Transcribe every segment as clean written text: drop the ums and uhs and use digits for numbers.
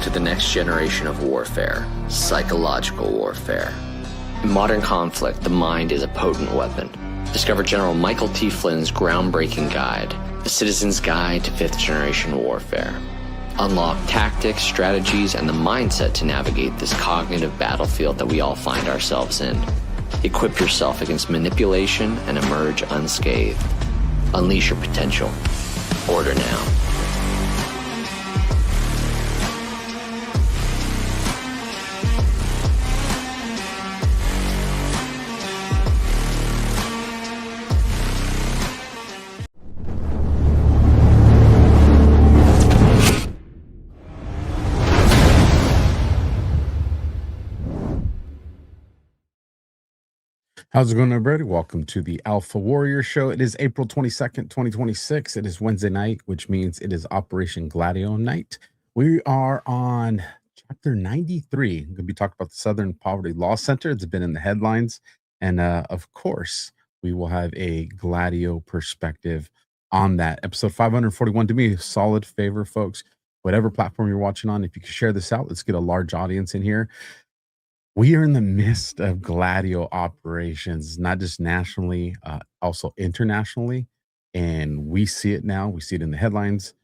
to the next generation of warfare, psychological warfare. In modern conflict, the mind is a potent weapon. Discover General Michael T. Flynn's groundbreaking guide, The Citizen's Guide to Fifth Generation Warfare. Unlock tactics, strategies, and the mindset to navigate this cognitive battlefield that we all find ourselves in. Equip yourself against manipulation and emerge unscathed. Unleash your potential. Order now. How's it going, everybody? Welcome to the AlphaWarrior Show. It is April 22nd, 2026. It is Wednesday night, which means it is Operation Gladio night. We are on chapter 93. I'm going to be talking about the Southern Poverty Law Center. It's been in the headlines. And of course, we will have a Gladio perspective on that. Episode 541. Do me a solid favor, folks. Whatever platform you're watching on, if you could share this out, let's get a large audience in here. We are in the midst of Gladio operations, not just nationally, also internationally. And we see it now. We see it in the headlines.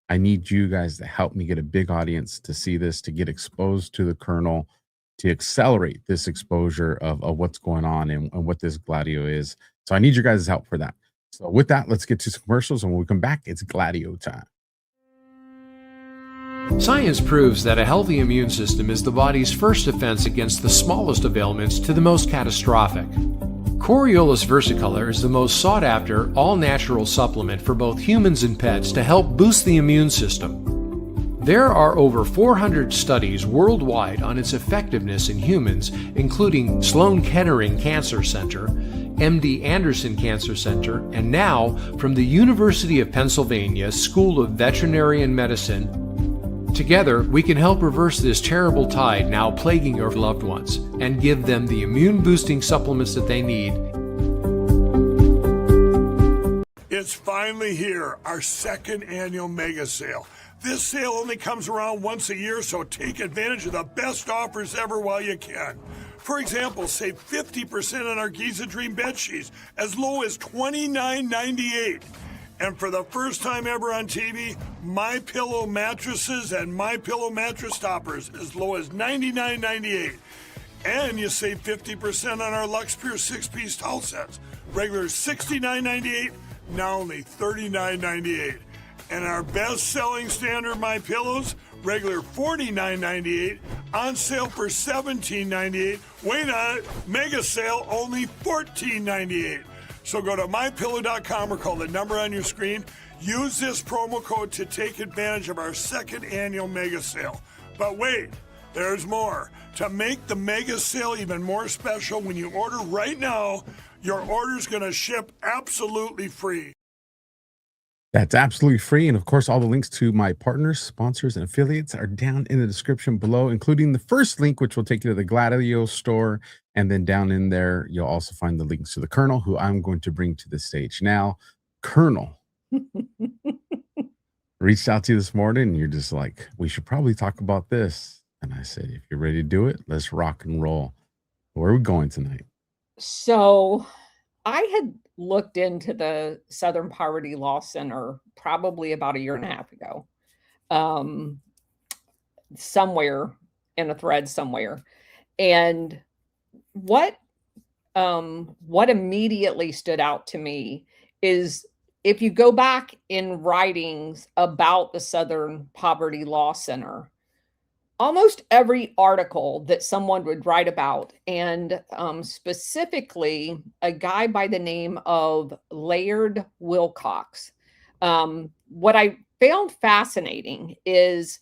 I need you guys to help me get a big audience to see this, to get exposed to the colonel, to accelerate this exposure of what's going on and what this Gladio is. So I need your guys' help for that. So with that, let's get to some commercials. And when we come back, it's Gladio time. Science proves that a healthy immune system is the body's first defense against the smallest of ailments to the most catastrophic. Coriolus versicolor is the most sought-after, all-natural supplement for both humans and pets to help boost the immune system. There are over 400 studies worldwide on its effectiveness in humans, including Sloan Kettering Cancer Center, MD Anderson Cancer Center, and now from the University of Pennsylvania School of Veterinary Medicine. Together, we can help reverse this terrible tide now plaguing your loved ones and give them the immune-boosting supplements that they need. It's finally here, our second annual mega sale. This sale only comes around once a year, so take advantage of the best offers ever while you can. For example, save 50% on our Giza Dream bed sheets, as low as $29.98. And for the first time ever on TV, MyPillow mattresses and MyPillow mattress toppers as low as $99.98. And you save 50% on our Lux Pure 6-piece towel sets. Regular $69.98, now only $39.98. And our best-selling standard MyPillows, regular $49.98, on sale for $17.98. Wait on it, mega sale, only $14.98. So go to mypillow.com or call the number on your screen. Use this promo code to take advantage of our second annual mega sale. But wait, there's more. To make the mega sale even more special, when you order right now, your order's going to ship absolutely free. That's absolutely free. And of course, all the links to my partners, sponsors, and affiliates are down in the description below, including the first link, which will take you to the Gladio store. And then down in there, you'll also find the links to the Colonel, who I'm going to bring to the stage. Now, Colonel reached out to you this morning, and you're just like, we should probably talk about this. And I said, if you're ready to do it, let's rock and roll. Where are we going tonight? So I had looked into the Southern Poverty Law Center probably about a year and a half ago, somewhere in a thread somewhere. And what immediately stood out to me is if you go back in writings about the Southern Poverty Law Center, almost every article that someone would write about, and specifically a guy by the name of Laird Wilcox. What I found fascinating is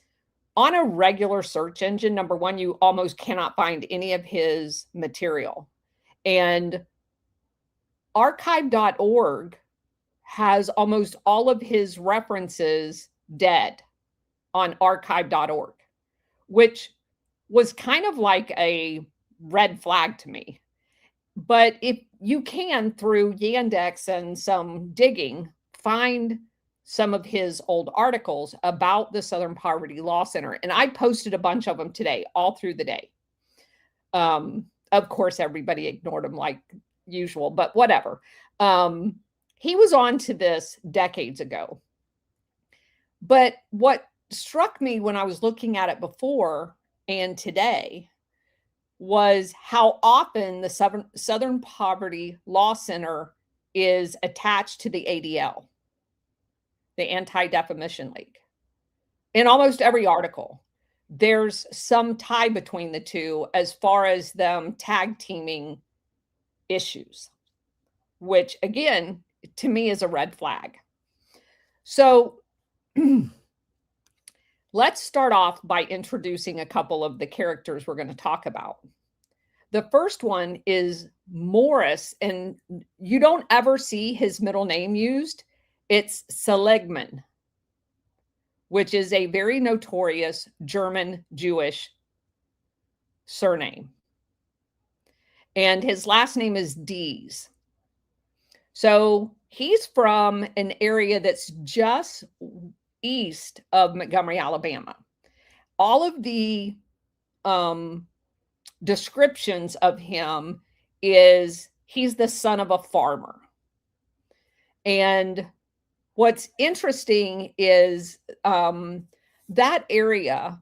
on a regular search engine, number one, you almost cannot find any of his material. And archive.org has almost all of his references dead on archive.org, which was kind of like a red flag to me. But if you can, through Yandex and some digging, find some of his old articles about the Southern Poverty Law Center. And I posted a bunch of them today, all through the day. Of course, everybody ignored him like usual, but whatever. He was on to this decades ago. But what struck me when I was looking at it before and today was how often the Southern Poverty Law Center is attached to the ADL, the Anti-Defamation League. In almost every article, there's some tie between the two as far as them tag teaming issues, which again, to me is a red flag. So let's start off by introducing a couple of the characters we're going to talk about. The first one is Morris, and you don't ever see his middle name used. It's Seligman, which is a very notorious German Jewish surname. And his last name is Dees. So he's from an area that's just east of Montgomery, Alabama. All of the descriptions of him is he's the son of a farmer. And what's interesting is that area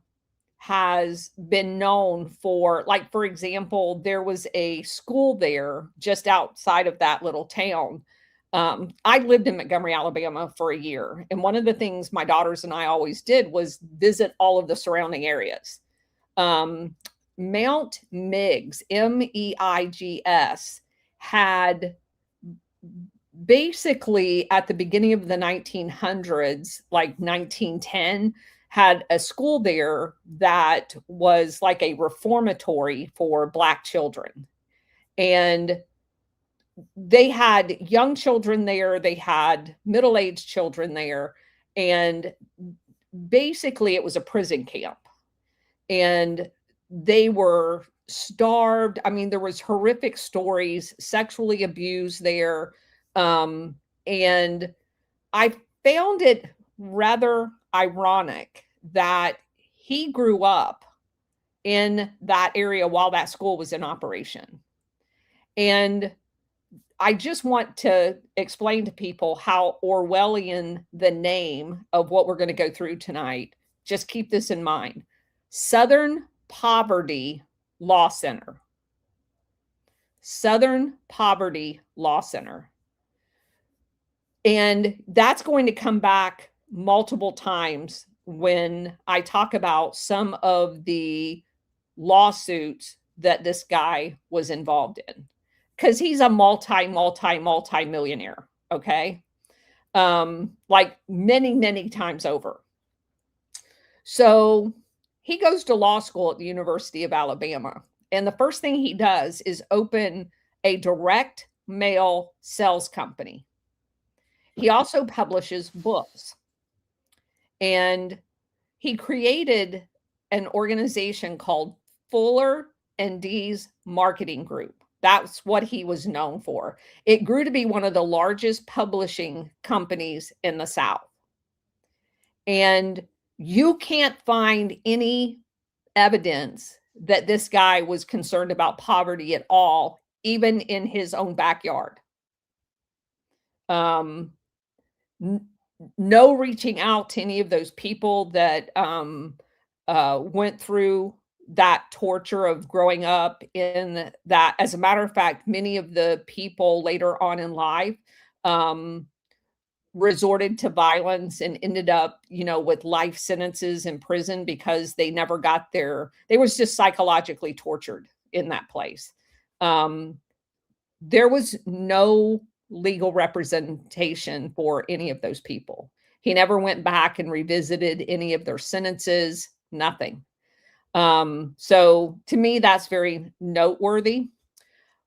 has been known for, like, for example, there was a school there just outside of that little town. I lived in Montgomery, Alabama for a year. And one of the things my daughters and I always did was visit all of the surrounding areas. Mount Meigs, M-E-I-G-S, had basically at the beginning of the 1900s, like 1910, had a school there that was like a reformatory for Black children. And they had young children there, they had middle-aged children there, and basically it was a prison camp. And they were starved. I mean, there was horrific stories, sexually abused there. And I found it rather ironic that he grew up in that area while that school was in operation. And I just want to explain to people how Orwellian the name of what we're going to go through tonight. Just keep this in mind. Southern Poverty Law Center. Southern Poverty Law Center. And that's going to come back multiple times when I talk about some of the lawsuits that this guy was involved in, because he's a multi-millionaire. Okay. Like many times over. So he goes to law school at the University of Alabama. And the first thing he does is open a direct mail sales company. He also publishes books. And he created an organization called Fuller and Dees Marketing Group. That's what he was known for. It grew to be one of the largest publishing companies in the South. And you can't find any evidence that this guy was concerned about poverty at all, even in his own backyard. No reaching out to any of those people that went through that torture of growing up in that. As a matter of fact, many of the people later on in life resorted to violence and ended up, with life sentences in prison because they never got they was just psychologically tortured in that place. There was no legal representation for any of those people. He never went back and revisited any of their sentences, nothing. So to me, that's very noteworthy.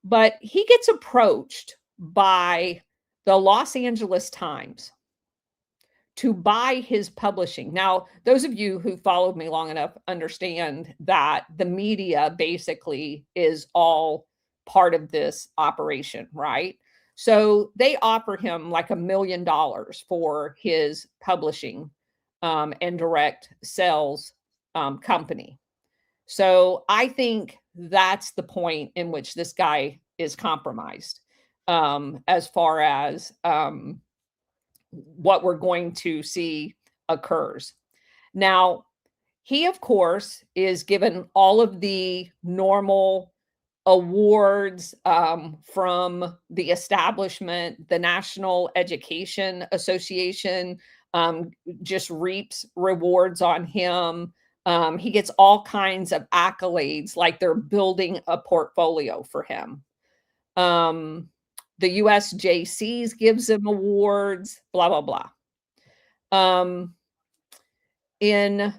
But he gets approached by the Los Angeles Times to buy his publishing. Now, those of you who followed me long enough understand that the media basically is all part of this operation, right? So they offer him like $1 million for his publishing and direct sales company. So I think that's the point in which this guy is compromised as far as what we're going to see occurs. Now, he, of course, is given all of the normal awards from the establishment. The National Education Association just reaps rewards on him. He gets all kinds of accolades, like they're building a portfolio for him. The USJCs gives him awards, blah, blah, blah. In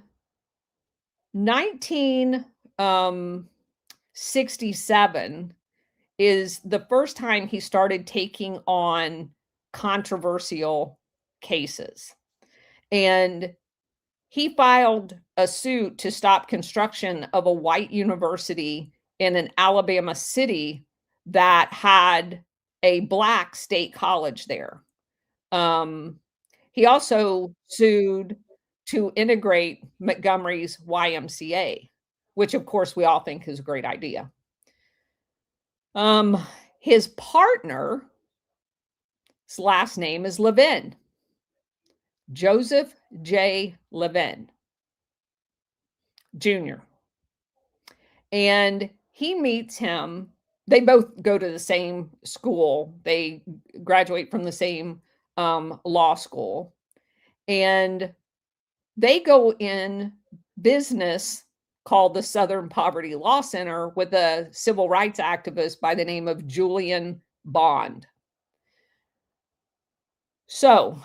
1967 is the first time he started taking on controversial cases. And he filed a suit to stop construction of a white university in an Alabama city that had a black state college there. He also sued to integrate Montgomery's YMCA, which of course we all think is a great idea. His partner's last name is Levin, Joseph J. Levin Jr. And he meets him. They both go to the same school. They graduate from the same law school. And they go in business called the Southern Poverty Law Center with a civil rights activist by the name of Julian Bond. So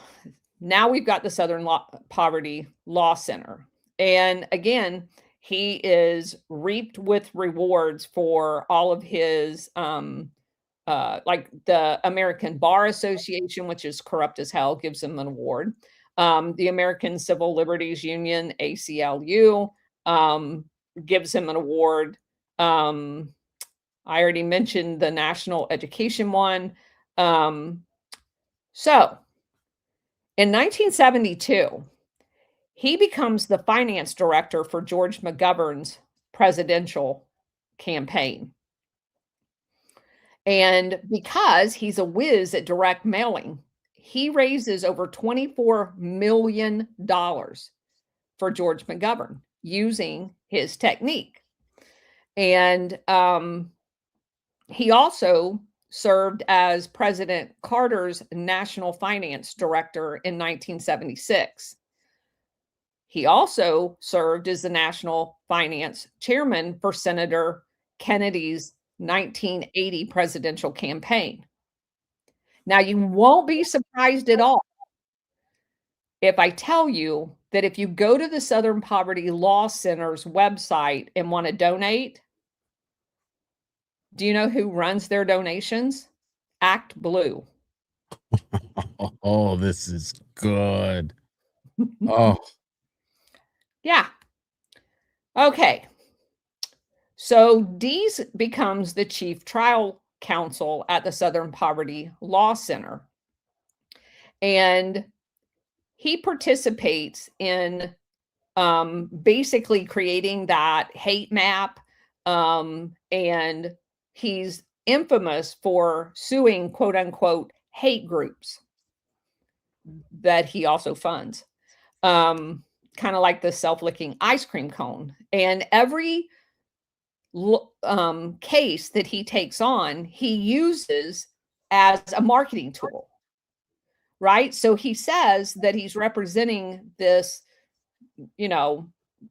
now we've got the Southern Poverty Law Center. And again, he is reaped with rewards for all of his, like the American Bar Association, which is corrupt as hell, gives him an award. The American Civil Liberties Union, ACLU, gives him an award. I already mentioned the National Education one. So in 1972, he becomes the finance director for George McGovern's presidential campaign. And because he's a whiz at direct mailing, he raises over $24 million for George McGovern using his technique. And he also served as President Carter's national finance director in 1976. He also served as the national finance chairman for Senator Kennedy's 1980 presidential campaign. Now, you won't be surprised at all if I tell you that if you go to the Southern Poverty Law Center's website and want to donate, do you know who runs their donations? Act Blue. Oh, this is good. Oh, yeah. Okay. So Dees becomes the chief trial counsel at the Southern Poverty Law Center. And he participates in basically creating that hate map. And he's infamous for suing, quote unquote, hate groups that he also funds. Kind of like the self-licking ice cream cone. And every case that he takes on, he uses as a marketing tool, right? So he says that he's representing this,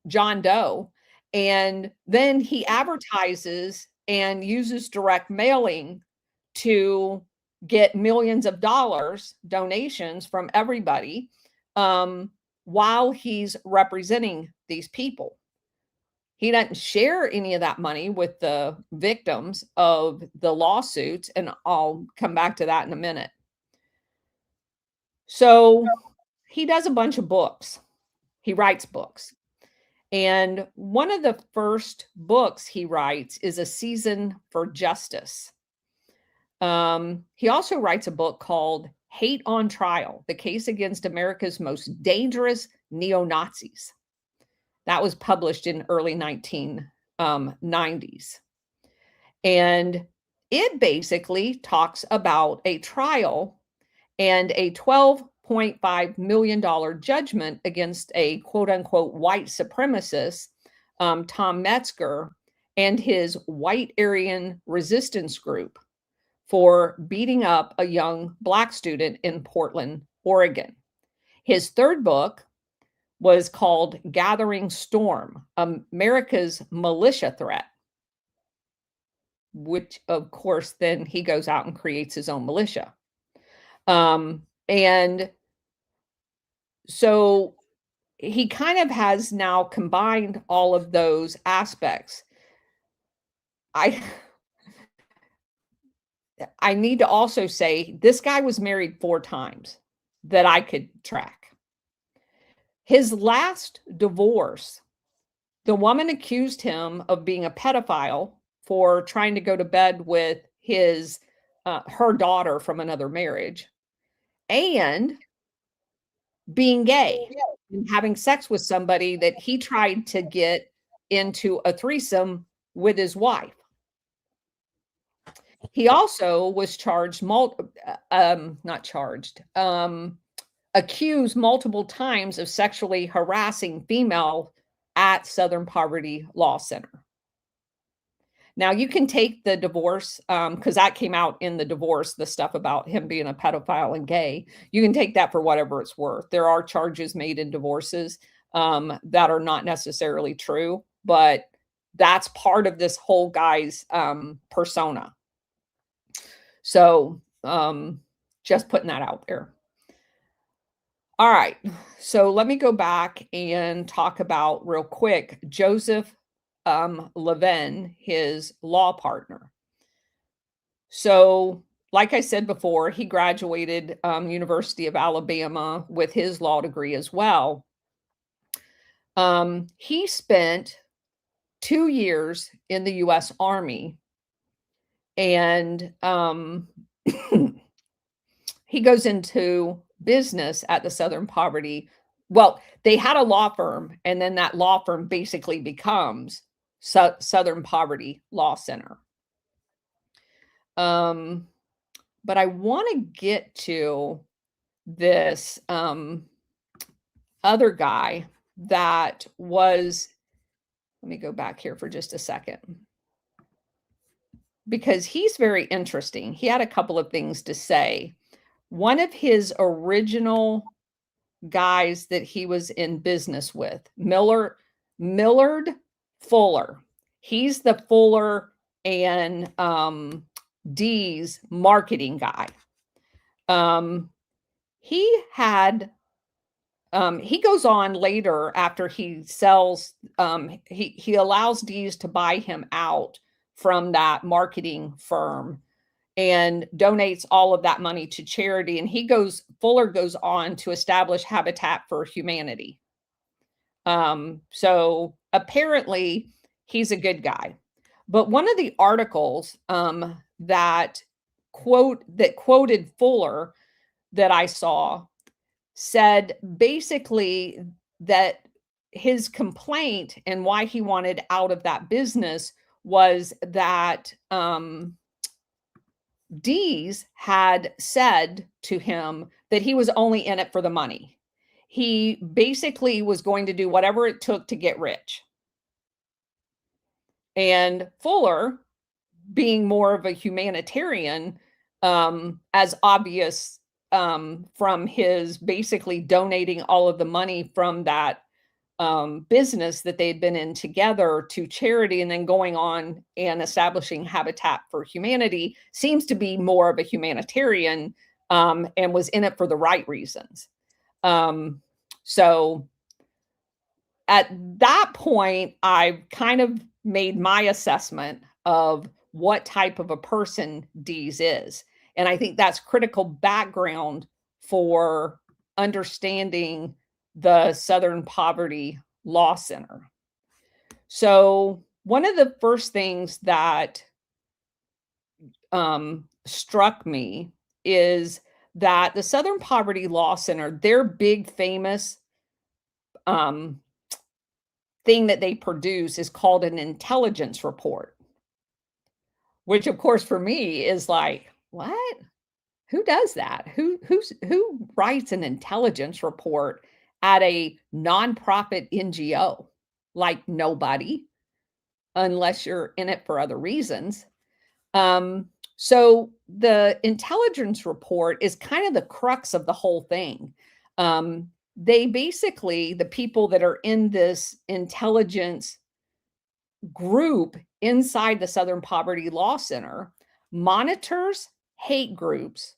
John Doe, and then he advertises and uses direct mailing to get millions of dollars donations from everybody while he's representing these people. He doesn't share any of that money with the victims of the lawsuits, and I'll come back to that in a minute. So he does a bunch of books. He writes books. And one of the first books he writes is A Season for Justice. He also writes a book called Hate on Trial, The Case Against America's Most Dangerous Neo-Nazis. That was published in early 1990s. And it basically talks about a trial and a $12.5 million judgment against a quote-unquote white supremacist, Tom Metzger, and his white Aryan resistance group for beating up a young Black student in Portland, Oregon. His third book was called Gathering Storm, America's Militia Threat, which, of course, then he goes out and creates his own militia. And so he kind of has now combined all of those aspects. I need to also say this guy was married 4 times that I could track. His last divorce, the woman accused him of being a pedophile for trying to go to bed with her daughter from another marriage and being gay and having sex with somebody that he tried to get into a threesome with his wife. He also was accused multiple times of sexually harassing female at Southern Poverty Law Center. Now, you can take the divorce, because that came out in the divorce, the stuff about him being a pedophile and gay. You can take that for whatever it's worth. There are charges made in divorces that are not necessarily true, but that's part of this whole guy's persona. So just putting that out there. All right, so let me go back and talk about real quick Joseph Levin, his law partner. So, like I said before, he graduated University of Alabama with his law degree as well. He spent 2 years in the U.S. Army, and he goes into business at the Southern Poverty. Well, they had a law firm, and then that law firm basically becomes Southern Poverty Law Center. But I want to get to this other guy that was, let me go back here for just a second, because he's very interesting. He had a couple of things to say. One of his original guys that he was in business with, Millard Fuller. He's the Fuller and Dees marketing guy. He goes on later after he sells, he allows Dees to buy him out from that marketing firm and donates all of that money to charity. And Fuller goes on to establish Habitat for Humanity. So apparently he's a good guy. But one of the articles that quoted Fuller that I saw said basically that his complaint and why he wanted out of that business was that Dees had said to him that he was only in it for the money. He basically was going to do whatever it took to get rich. And Fuller, being more of a humanitarian, as obvious from his basically donating all of the money from that business that they'd been in together to charity and then going on and establishing Habitat for Humanity, seems to be more of a humanitarian and was in it for the right reasons. So at that point, I kind of made my assessment of what type of a person Dees is. And I think that's critical background for understanding the Southern Poverty Law Center. So one of the first things that struck me is that the Southern Poverty Law Center, their big famous thing that they produce is called an intelligence report, which of course for me is like, what? Who does that? Who writes an intelligence report at a nonprofit NGO? Like nobody, unless you're in it for other reasons. So the intelligence report is kind of the crux of the whole thing. They basically, the people that are in this intelligence group inside the Southern Poverty Law Center monitors hate groups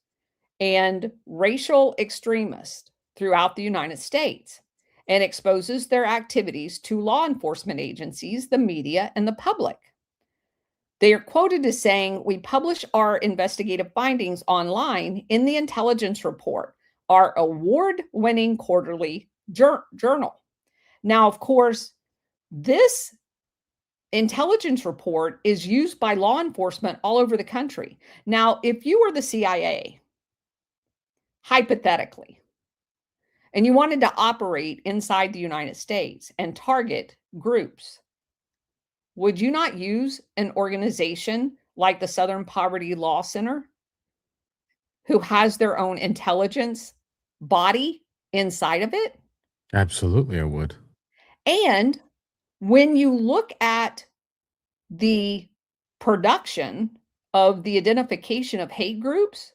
and racial extremists throughout the United States and exposes their activities to law enforcement agencies, the media, and the public. They are quoted as saying, "We publish our investigative findings online in the intelligence report, our award-winning quarterly journal." Now, of course, this intelligence report is used by law enforcement all over the country. Now, if you were the CIA, hypothetically, and you wanted to operate inside the United States and target groups, would you not use an organization like the Southern Poverty Law Center, who has their own intelligence body inside of it? Absolutely, I would. And when you look at the production of the identification of hate groups,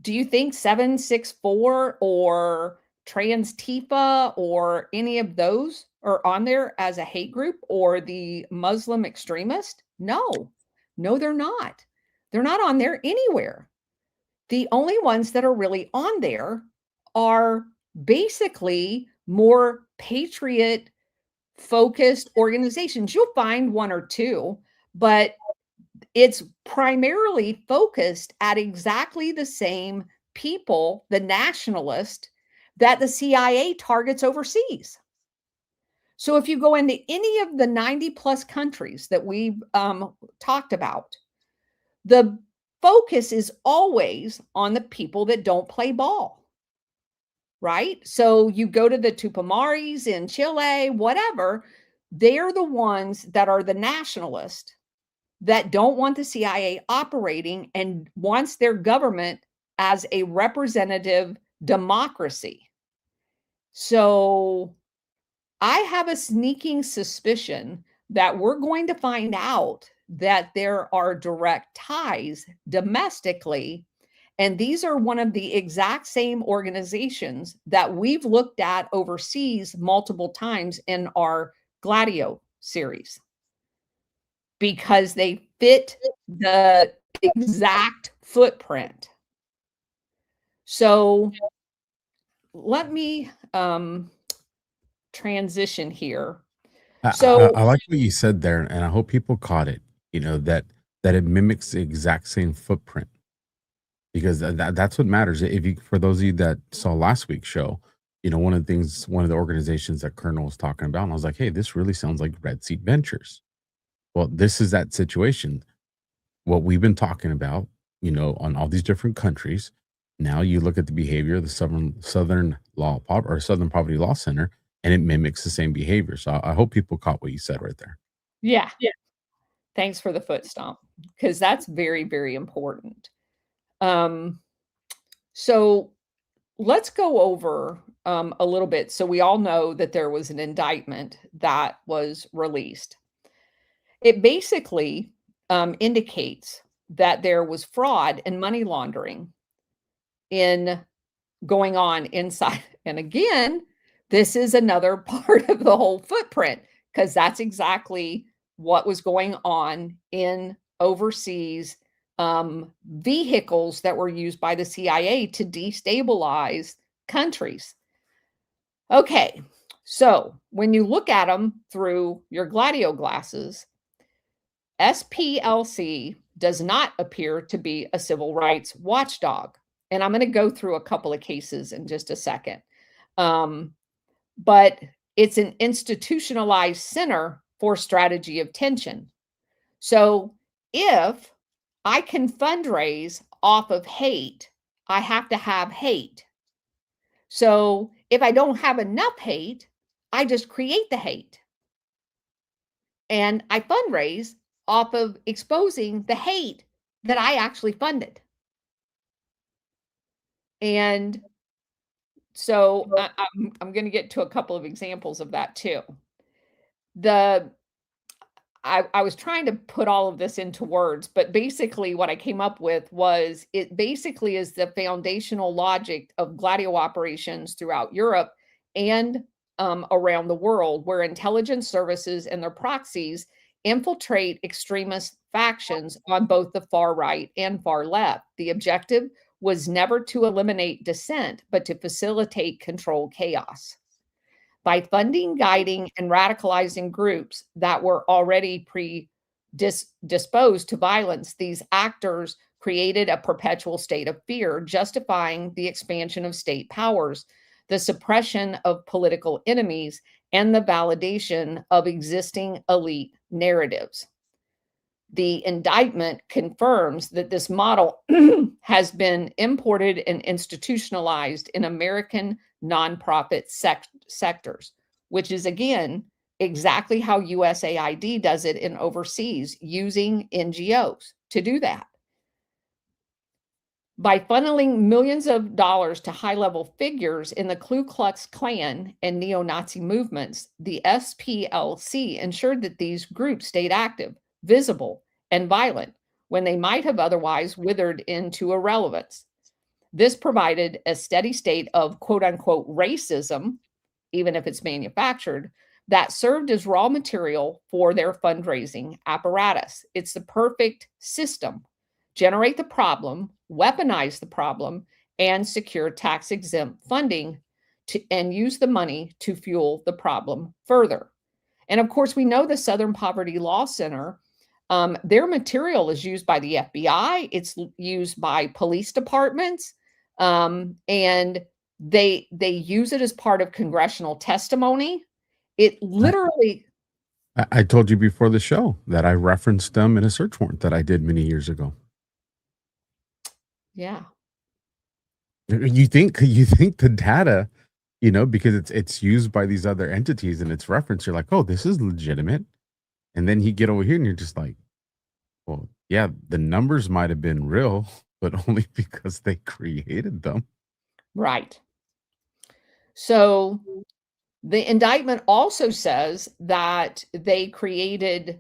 do you think 764 or Trans Tifa or any of those are on there as a hate group, or the Muslim extremist? No, they're not. They're not on there anywhere. The only ones that are really on there are basically more patriot focused organizations. You'll find one or two, but it's primarily focused at exactly the same people, the nationalist, that the CIA targets overseas. So if you go into any of the 90 plus countries that we've talked about, the focus is always on the people that don't play ball, right? So you go to the Tupamares in Chile, whatever, they're the ones that are the nationalists that don't want the CIA operating and wants their government as a representative democracy. So I have a sneaking suspicion that we're going to find out that there are direct ties domestically. And these are one of the exact same organizations that we've looked at overseas multiple times in our Gladio series, because they fit the exact footprint. So let me transition here. So I like what you said there, and I hope people caught it. You know, that it mimics the exact same footprint, because that's what matters. If you, for those of you that saw last week's show, you know, one of the organizations that Colonel was talking about, and I was like, hey, this really sounds like Red Seat Ventures. Well, this is that situation. What we've been talking about, you know, on all these different countries. Now you look at the behavior of the Southern Poverty Law Center, and it mimics the same behavior. So I hope people caught what you said right there. Yeah. Thanks for the foot stomp, because that's very, very important. So let's go over a little bit. So we all know that there was an indictment that was released. It basically indicates that there was fraud and money laundering going on inside. And again, this is another part of the whole footprint, because that's exactly what was going on in overseas vehicles that were used by the CIA to destabilize countries. Okay, so when you look at them through your Gladio glasses, SPLC does not appear to be a civil rights watchdog. And I'm going to go through a couple of cases in just a second. But it's an institutionalized center for strategy of tension. So if I can fundraise off of hate. I have to have hate. So if I don't have enough hate, I just create the hate. And I fundraise off of exposing the hate that I actually funded. And so I'm going to get to a couple of examples of that too. I was trying to put all of this into words, but basically what I came up with was it basically is the foundational logic of Gladio operations throughout Europe and around the world, where intelligence services and their proxies infiltrate extremist factions on both the far right and far left. The objective was never to eliminate dissent, but to facilitate controlled chaos. By funding, guiding, and radicalizing groups that were already predisposed to violence, these actors created a perpetual state of fear, justifying the expansion of state powers, the suppression of political enemies, and the validation of existing elite narratives. The indictment confirms that this model has been imported and institutionalized in American nonprofit sectors, which is, again, exactly how USAID does it in overseas, using NGOs to do that. By funneling millions of dollars to high-level figures in the Ku Klux Klan and neo-Nazi movements, the SPLC ensured that these groups stayed active, visible, and violent when they might have otherwise withered into irrelevance. This provided a steady state of quote-unquote racism, even if it's manufactured, that served as raw material for their fundraising apparatus. It's the perfect system. Generate the problem, weaponize the problem, and secure tax-exempt funding and use the money to fuel the problem further. And of course, we know the Southern Poverty Law Center, their material is used by the FBI, it's used by police departments, and they use it as part of congressional testimony. It literally... I told you before the show that I referenced them in a search warrant that I did many years ago. Yeah. You think the data, you know, because it's used by these other entities and it's referenced, you're like, oh, this is legitimate. And then you get over here and you're just like, well, yeah, the numbers might have been real, but only because they created them. Right. So the indictment also says that they created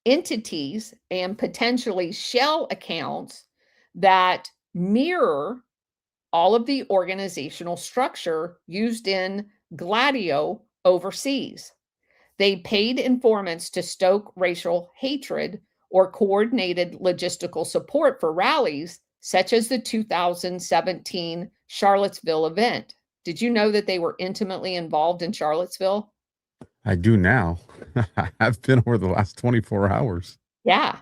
entities and potentially shell accounts that mirror all of the organizational structure used in Gladio overseas. They paid informants to stoke racial hatred or coordinated logistical support for rallies, such as the 2017 Charlottesville event. Did you know that they were intimately involved in Charlottesville? I do now. I've been over the last 24 hours. Yeah.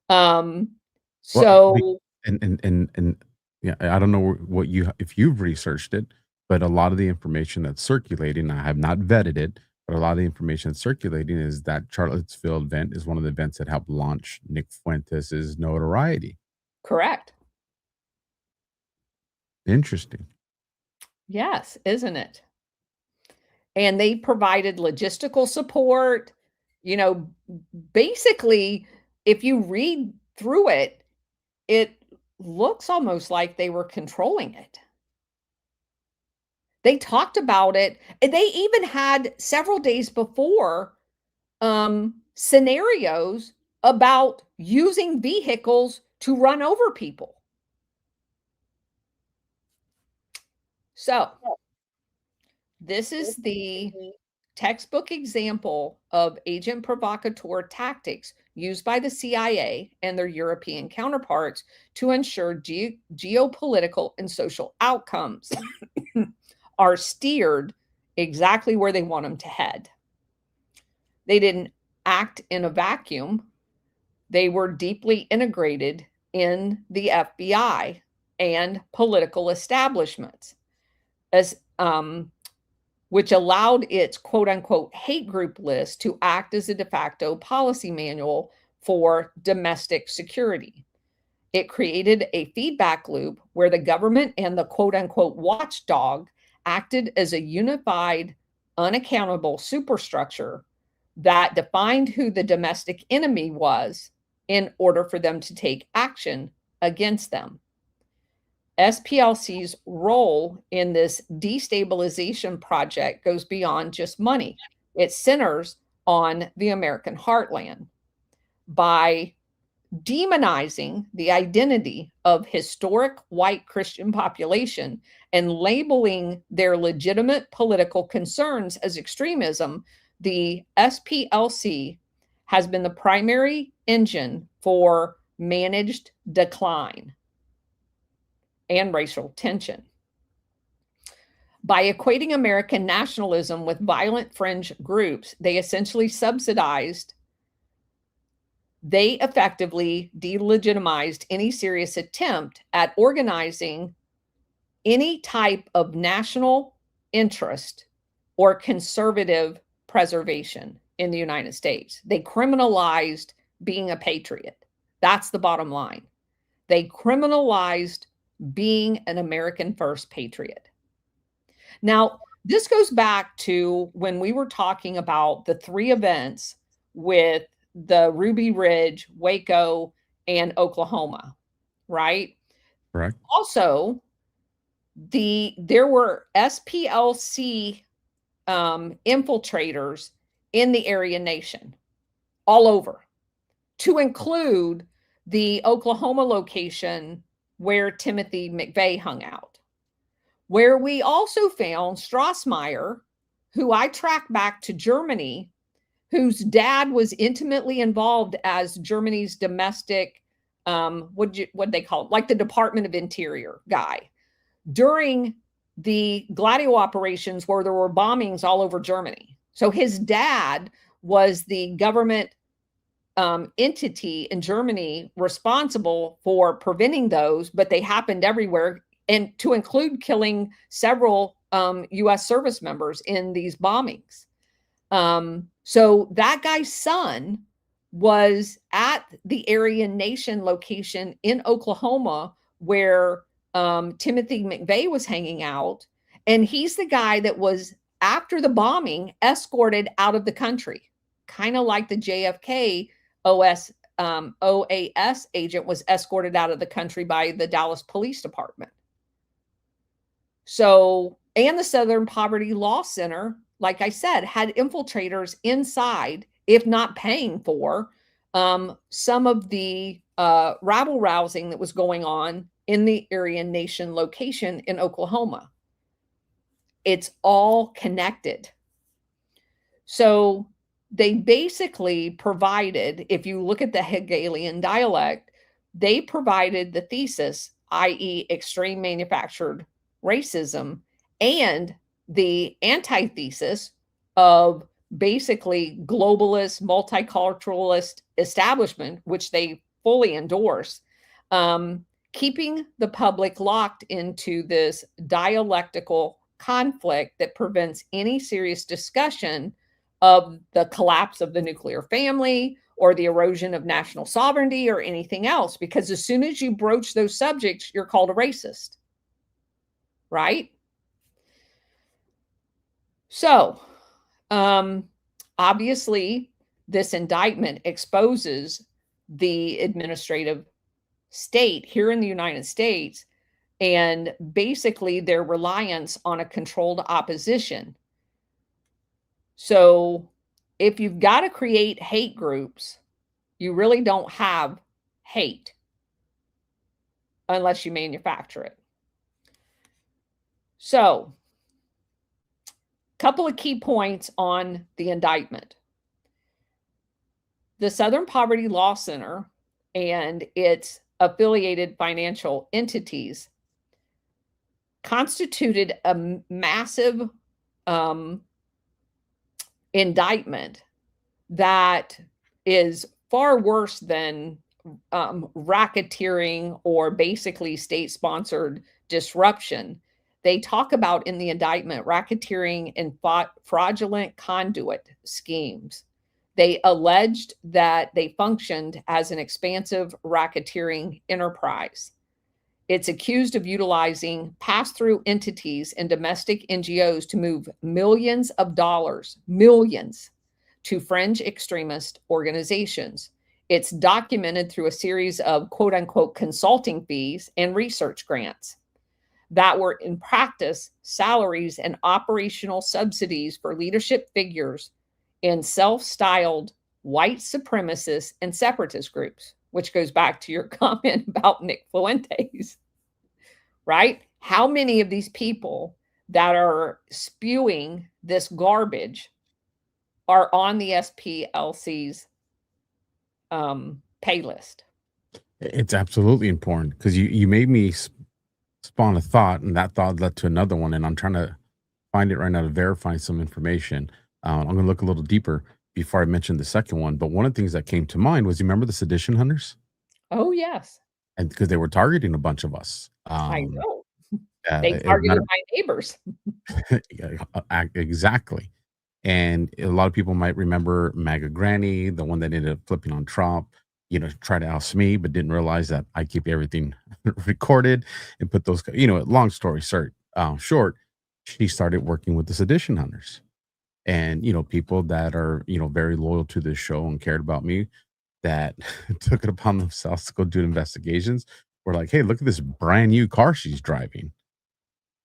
Well, and yeah, I don't know what if you've researched it, but a lot of the information that's circulating, I have not vetted it, but a lot of the information that's circulating is that Charlottesville event is one of the events that helped launch Nick Fuentes' notoriety. Correct. Interesting. Yes, isn't it? And they provided logistical support. You know, basically, if you read through it, it looks almost like they were controlling it. They talked about it, and they even had several days before scenarios about using vehicles to run over people. So this is the textbook example of agent provocateur tactics used by the CIA and their European counterparts to ensure geopolitical and social outcomes are steered exactly where they want them to head. They didn't act in a vacuum. They were deeply integrated in the FBI and political establishments, which allowed its quote-unquote hate group list to act as a de facto policy manual for domestic security. It created a feedback loop where the government and the quote unquote watchdog acted as a unified, unaccountable superstructure that defined who the domestic enemy was in order for them to take action against them. SPLC's role in this destabilization project goes beyond just money. It centers on the American heartland by demonizing the identity of historic white Christian population and labeling their legitimate political concerns as extremism. The SPLC has been the primary engine for managed decline and racial tension. By equating American nationalism with violent fringe groups, they effectively delegitimized any serious attempt at organizing any type of national interest or conservative preservation in the United States. They criminalized being a patriot. That's the bottom line. They criminalized being an American first patriot. Now, this goes back to when we were talking about the three events with the Ruby Ridge, Waco, and Oklahoma, right? Correct. Also, there were SPLC infiltrators in the Aryan Nation all over, to include the Oklahoma location where Timothy McVeigh hung out, where we also found Strassmeyer, who I tracked back to Germany, whose dad was intimately involved as Germany's domestic, what they call it, like the Department of Interior guy, during the Gladio operations where there were bombings all over Germany. So his dad was the government entity in Germany responsible for preventing those, but they happened everywhere, and to include killing several U.S. service members in these bombings. So that guy's son was at the Aryan Nation location in Oklahoma where Timothy McVeigh was hanging out. And he's the guy that was, after the bombing, escorted out of the country, kind of like the JFK OAS agent was escorted out of the country by the Dallas Police Department. So, and the Southern Poverty Law Center, like I said, had infiltrators inside, if not paying for, some of the rabble rousing that was going on in the Aryan Nation location in Oklahoma. It's all connected. So they basically provided, if you look at the Hegelian dialect, they provided the thesis, i.e. extreme manufactured racism, and the antithesis of basically globalist, multiculturalist establishment, which they fully endorse, keeping the public locked into this dialectical conflict that prevents any serious discussion of the collapse of the nuclear family or the erosion of national sovereignty or anything else. Because as soon as you broach those subjects, you're called a racist, right? So, obviously, this indictment exposes the administrative state here in the United States and basically their reliance on a controlled opposition. So, if you've got to create hate groups, you really don't have hate unless you manufacture it. So, couple of key points on the indictment. The Southern Poverty Law Center and its affiliated financial entities constituted a massive indictment that is far worse than racketeering or basically state-sponsored disruption. They talk about in the indictment racketeering and fraudulent conduit schemes. They alleged that they functioned as an expansive racketeering enterprise. It's accused of utilizing pass-through entities and domestic NGOs to move millions of dollars, millions, to fringe extremist organizations. It's documented through a series of quote-unquote consulting fees and research grants that were in practice salaries and operational subsidies for leadership figures in self-styled white supremacist and separatist groups, which goes back to your comment about Nick Fuentes, right? How many of these people that are spewing this garbage are on the SPLC's pay list? It's absolutely important because you made me spawn a thought, and that thought led to another one, and I'm trying to find it right now to verify some information. I'm going to look a little deeper before I mention the second one. But one of the things that came to mind was, you remember the sedition hunters? Oh, yes. And because they were targeting a bunch of us. I know. as They a targeted matter- my neighbors. Exactly. And a lot of people might remember MAGA Granny, the one that ended up flipping on Trump, try to oust me, but didn't realize that I keep everything recorded and put those, long story short, she started working with the sedition hunters. And, people that are, very loyal to this show and cared about me, that took it upon themselves to go do investigations, were like, hey, look at this brand new car she's driving.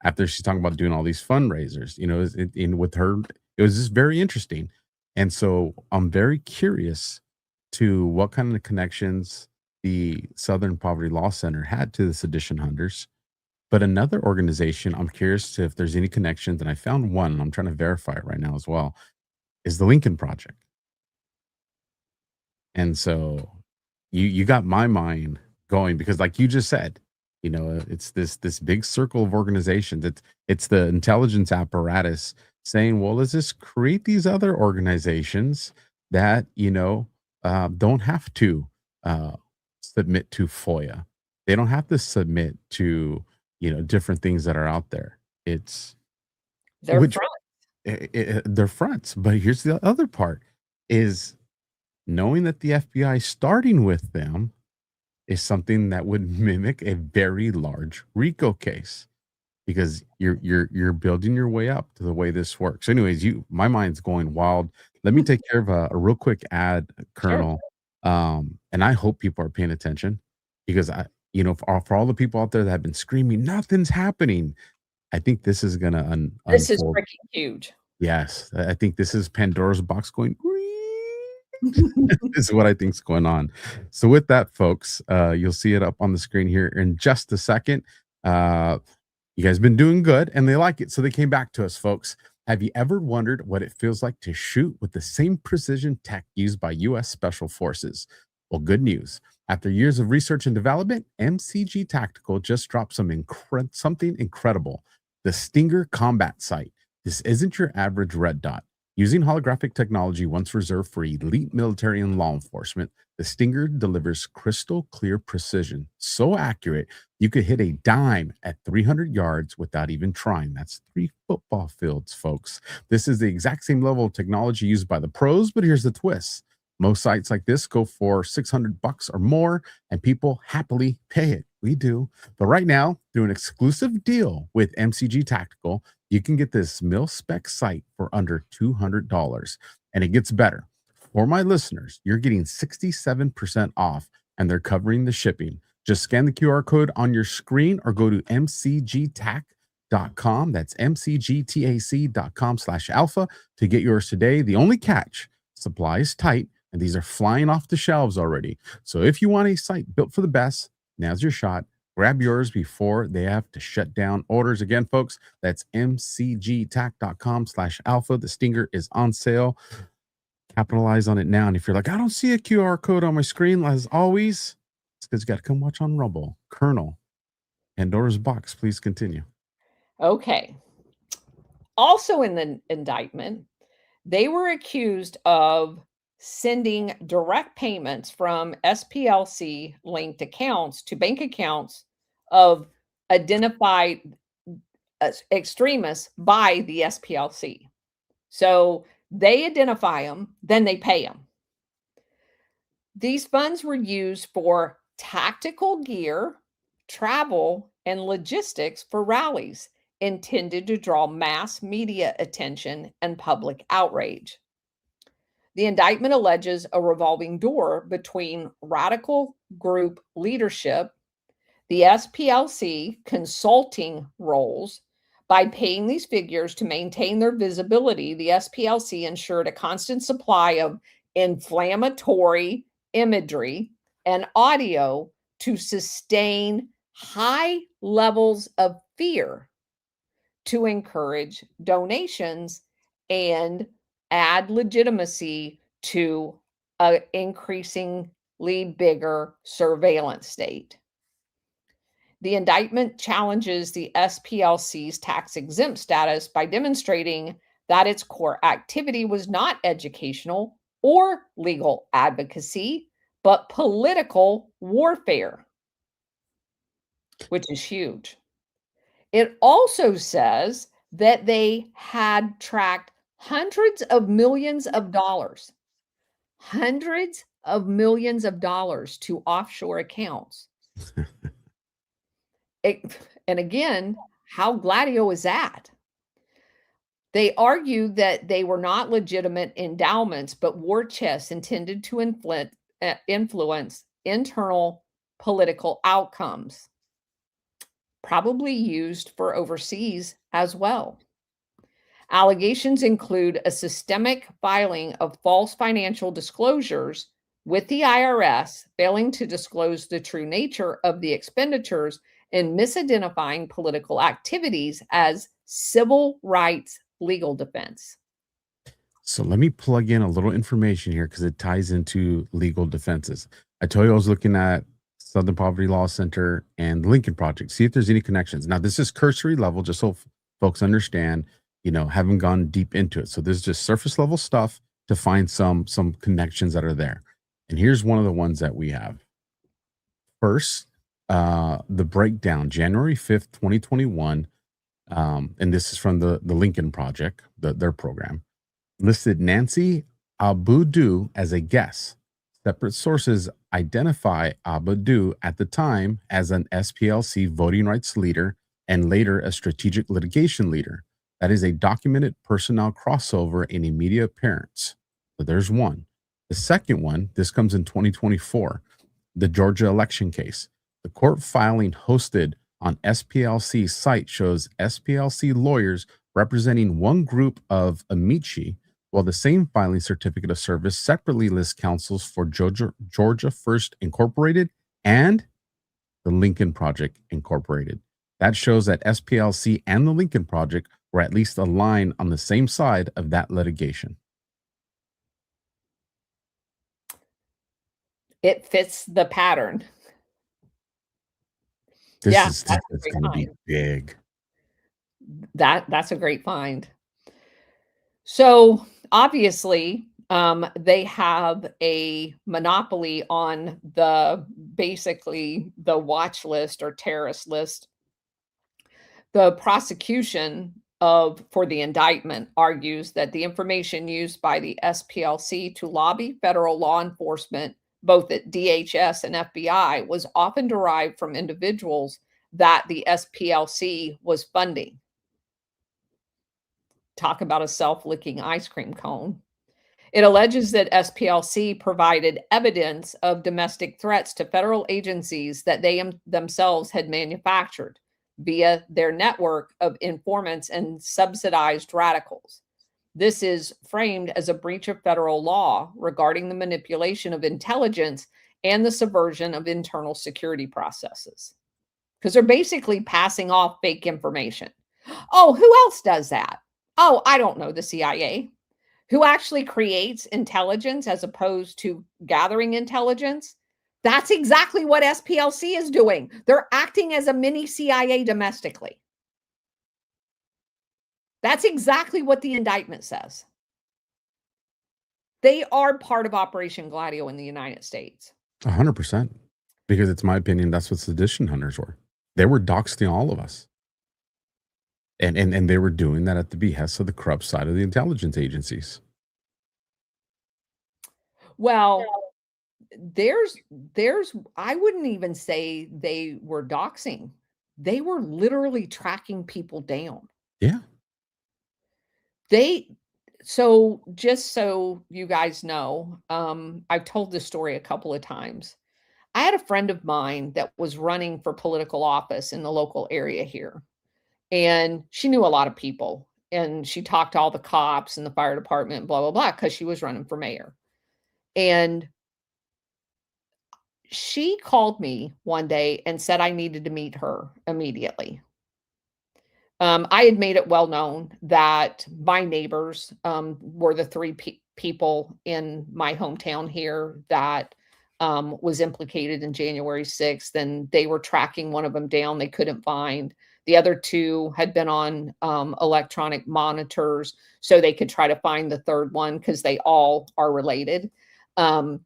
After she's talking about doing all these fundraisers, with her, it was just very interesting. And so I'm very curious to what kind of connections the Southern Poverty Law Center had to the sedition hunters. But another organization, I'm curious to if there's any connections, and I found one, and I'm trying to verify it right now as well, is the Lincoln Project. And so you got my mind going, because like you just said, it's this big circle of organizations. It's the intelligence apparatus saying, well, let's just create these other organizations that, don't have to submit to FOIA. They don't have to submit to, different things that are out there. They're front. They're fronts. But here's the other part, is knowing that the FBI starting with them is something that would mimic a very large RICO case, because you're building your way up to the way this works. Anyways, my mind's going wild. Let me take care of a real quick ad, Colonel. Sure. And I hope people are paying attention, because for all the people out there that have been screaming, nothing's happening, I think this is gonna this is unfold. freaking huge. Yes, I think this is Pandora's box going. This is what I think's going on. So with that, folks, you'll see it up on the screen here in just a second. You guys been doing good, and they like it, so they came back to us, folks. Have you ever wondered what it feels like to shoot with the same precision tech used by U.S. Special Forces? Well, good news. After years of research and development, MCG Tactical just dropped something incredible: the Stinger Combat Sight. This isn't your average red dot. Using holographic technology once reserved for elite military and law enforcement, the Stinger delivers crystal clear precision, so accurate you could hit a dime at 300 yards without even trying. That's 3 football fields, folks. This is the exact same level of technology used by the pros, but here's the twist. Most sites like this go for $600 or more, and people happily pay it. We do. But right now, through an exclusive deal with MCG Tactical, you can get this mil-spec sight for under $200. And it gets better. For my listeners, you're getting 67% off, and they're covering the shipping. Just scan the QR code on your screen or go to mcgtac.com. That's mcgtac.com/alpha to get yours today. The only catch, supply is tight, and these are flying off the shelves already. So if you want a site built for the best, now's your shot. Grab yours before they have to shut down orders. Again, folks, that's mcgtac.com/alpha. The Stinger is on sale. Capitalize on it now. And if you're like, I don't see a QR code on my screen, as always, it's because you got to come watch on Rumble. Colonel, Pandora's box, please continue. Okay. Also in the indictment, they were accused of sending direct payments from SPLC linked accounts to bank accounts of identified extremists by the SPLC. So They identify them, then they pay them. These funds were used for tactical gear, travel, and logistics for rallies intended to draw mass media attention and public outrage. The indictment alleges a revolving door between radical group leadership, the SPLC consulting roles. By paying these figures to maintain their visibility, the SPLC ensured a constant supply of inflammatory imagery and audio to sustain high levels of fear, to encourage donations and add legitimacy to an increasingly bigger surveillance state. The indictment challenges the SPLC's tax-exempt status by demonstrating that its core activity was not educational or legal advocacy, but political warfare, which is huge. It also says that they had tracked hundreds of millions of dollars to offshore accounts. And again, how Gladio is that? They argue that they were not legitimate endowments, but war chests intended to influence internal political outcomes, probably used for overseas as well. Allegations include a systemic filing of false financial disclosures with the IRS, failing to disclose the true nature of the expenditures, and misidentifying political activities as civil rights legal defense. So let me plug in a little information here because it ties into legal defenses. I told you I was looking at Southern Poverty Law Center and Lincoln Project, see if there's any connections. Now, this is cursory level, just so folks understand, haven't gone deep into it. So this is just surface level stuff to find some connections that are there. And here's one of the ones that we have. First, the breakdown, January 5th, 2021, and this is from the Lincoln Project, their program, listed Nancy Abudu as a guest. Separate sources identify Abudu at the time as an SPLC voting rights leader and later a strategic litigation leader. That is a documented personnel crossover in a media appearance. So there's one. The second one, this comes in 2024, the Georgia election case. The court filing hosted on SPLC's site shows SPLC lawyers representing one group of amici, while the same filing certificate of service separately lists counsels for Georgia First Incorporated and the Lincoln Project Incorporated. That shows that SPLC and the Lincoln Project were at least aligned on the same side of that litigation. It fits the pattern. This is going to be big. That's a great find. So obviously, they have a monopoly on basically the watch list or terrorist list. The prosecution for the indictment argues that the information used by the SPLC to lobby federal law enforcement, both at DHS and FBI, was often derived from individuals that the SPLC was funding. Talk about a self-licking ice cream cone. It alleges that SPLC provided evidence of domestic threats to federal agencies that they themselves had manufactured via their network of informants and subsidized radicals. This is framed as a breach of federal law regarding the manipulation of intelligence and the subversion of internal security processes, because they're basically passing off fake information. Oh, who else does that? Oh, I don't know, the CIA. Who actually creates intelligence as opposed to gathering intelligence? That's exactly what SPLC is doing. They're acting as a mini CIA domestically. That's exactly what the indictment says. They are part of Operation Gladio in the United States. 100%. Because it's my opinion, that's what sedition hunters were. They were doxing all of us. And they were doing that at the behest of the corrupt side of the intelligence agencies. Well, there's I wouldn't even say they were doxing. They were literally tracking people down. Yeah. So just so you guys know, I've told this story a couple of times. I had a friend of mine that was running for political office in the local area here, and she knew a lot of people, and she talked to all the cops and the fire department, blah, blah, blah, because she was running for mayor. And she called me one day and said I needed to meet her immediately. I had made it well known that my neighbors were the three people in my hometown here that was implicated in January 6th, and they were tracking one of them down. They couldn't find. The other two had been on electronic monitors so they could try to find the third one because they all are related. And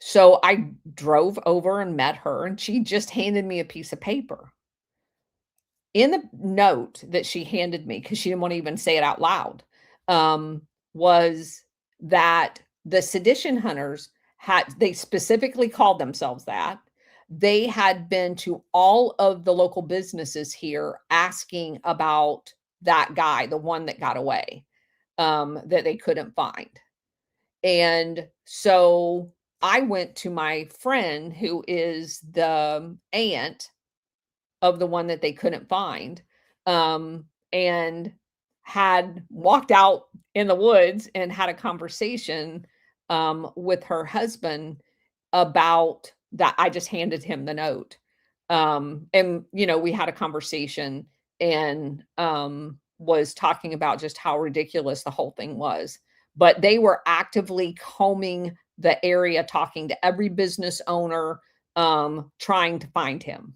so I drove over and met her, and she just handed me a piece of paper. In the note that she handed me, because she didn't want to even say it out loud, was that the sedition hunters they specifically called themselves that. They had been to all of the local businesses here asking about that guy, the one that got away, that they couldn't find. And so I went to my friend who is the aunt of the one that they couldn't find, and had walked out in the woods and had a conversation with her husband about that. I just handed him the note. And, we had a conversation and was talking about just how ridiculous the whole thing was. But they were actively combing the area, talking to every business owner, trying to find him.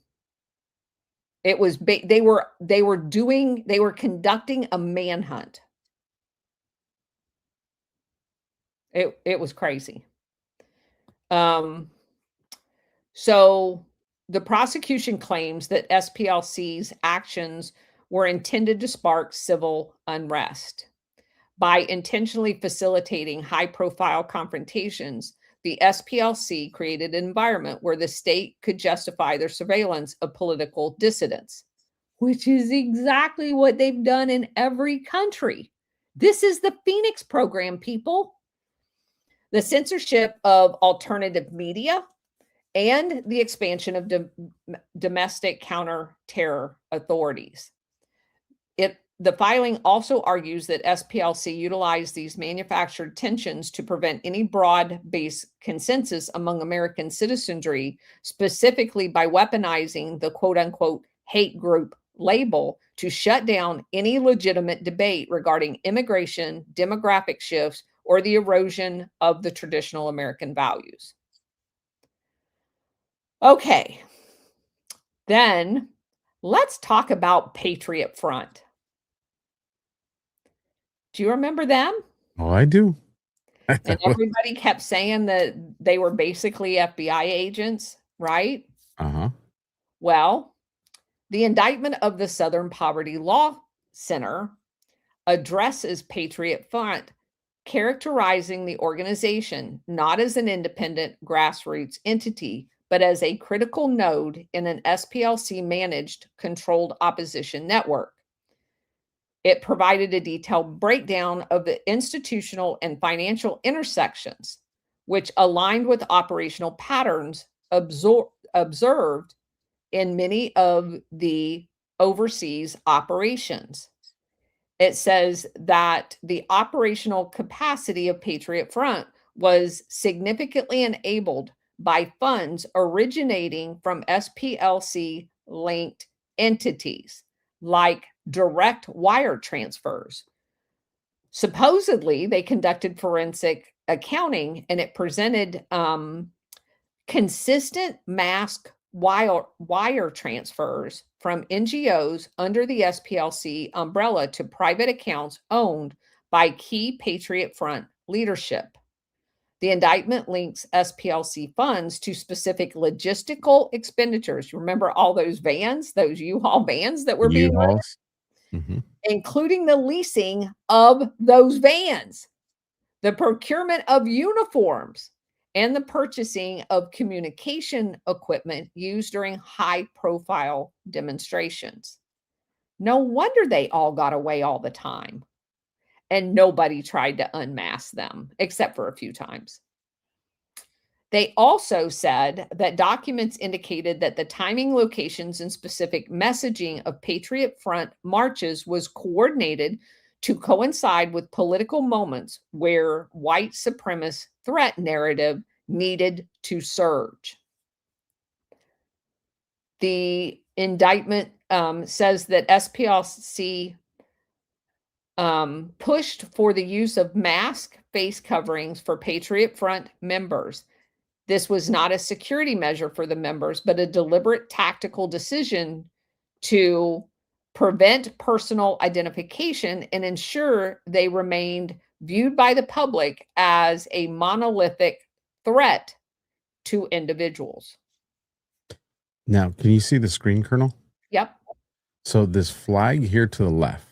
It was they were conducting a manhunt. It was crazy. So the prosecution claims that SPLC's actions were intended to spark civil unrest. By intentionally facilitating high-profile confrontations, the SPLC created an environment where the state could justify their surveillance of political dissidents, which is exactly what they've done in every country. This is the Phoenix program, people. The censorship of alternative media and the expansion of domestic counter-terror authorities. The filing also argues that SPLC utilized these manufactured tensions to prevent any broad-based consensus among American citizenry, specifically by weaponizing the quote-unquote hate group label to shut down any legitimate debate regarding immigration, demographic shifts, or the erosion of the traditional American values. Okay, then let's talk about Patriot Front. Do you remember them? Oh, I do. And everybody kept saying that they were basically FBI agents, right? Uh-huh. Well, the indictment of the Southern Poverty Law Center addresses Patriot Front, characterizing the organization not as an independent grassroots entity, but as a critical node in an SPLC-managed controlled opposition network. It provided a detailed breakdown of the institutional and financial intersections, which aligned with operational patterns observed in many of the overseas operations. It says that the operational capacity of Patriot Front was significantly enabled by funds originating from SPLC-linked entities, like direct wire transfers. Supposedly, they conducted forensic accounting, and it presented consistent mask wire transfers from NGOs under the SPLC umbrella to private accounts owned by key Patriot Front leadership. The indictment links SPLC funds to specific logistical expenditures. You remember all those vans, those U-Haul vans that were being U-Hauls. Mm-hmm. including the leasing of those vans. the procurement of uniforms, and the purchasing of communication equipment used during high-profile demonstrations. No wonder they all got away all the time, and nobody tried to unmask them, except for a few times. They also said that documents indicated that the timing, locations, and specific messaging of Patriot Front marches was coordinated to coincide with political moments where white supremacist threat narrative needed to surge. The indictment says that SPLC pushed for the use of mask face coverings for Patriot Front members. This was not a security measure for the members, but a deliberate tactical decision to prevent personal identification and ensure they remained viewed by the public as a monolithic threat to individuals. Now, can you see the screen, Colonel? Yep. So this flag here to the left,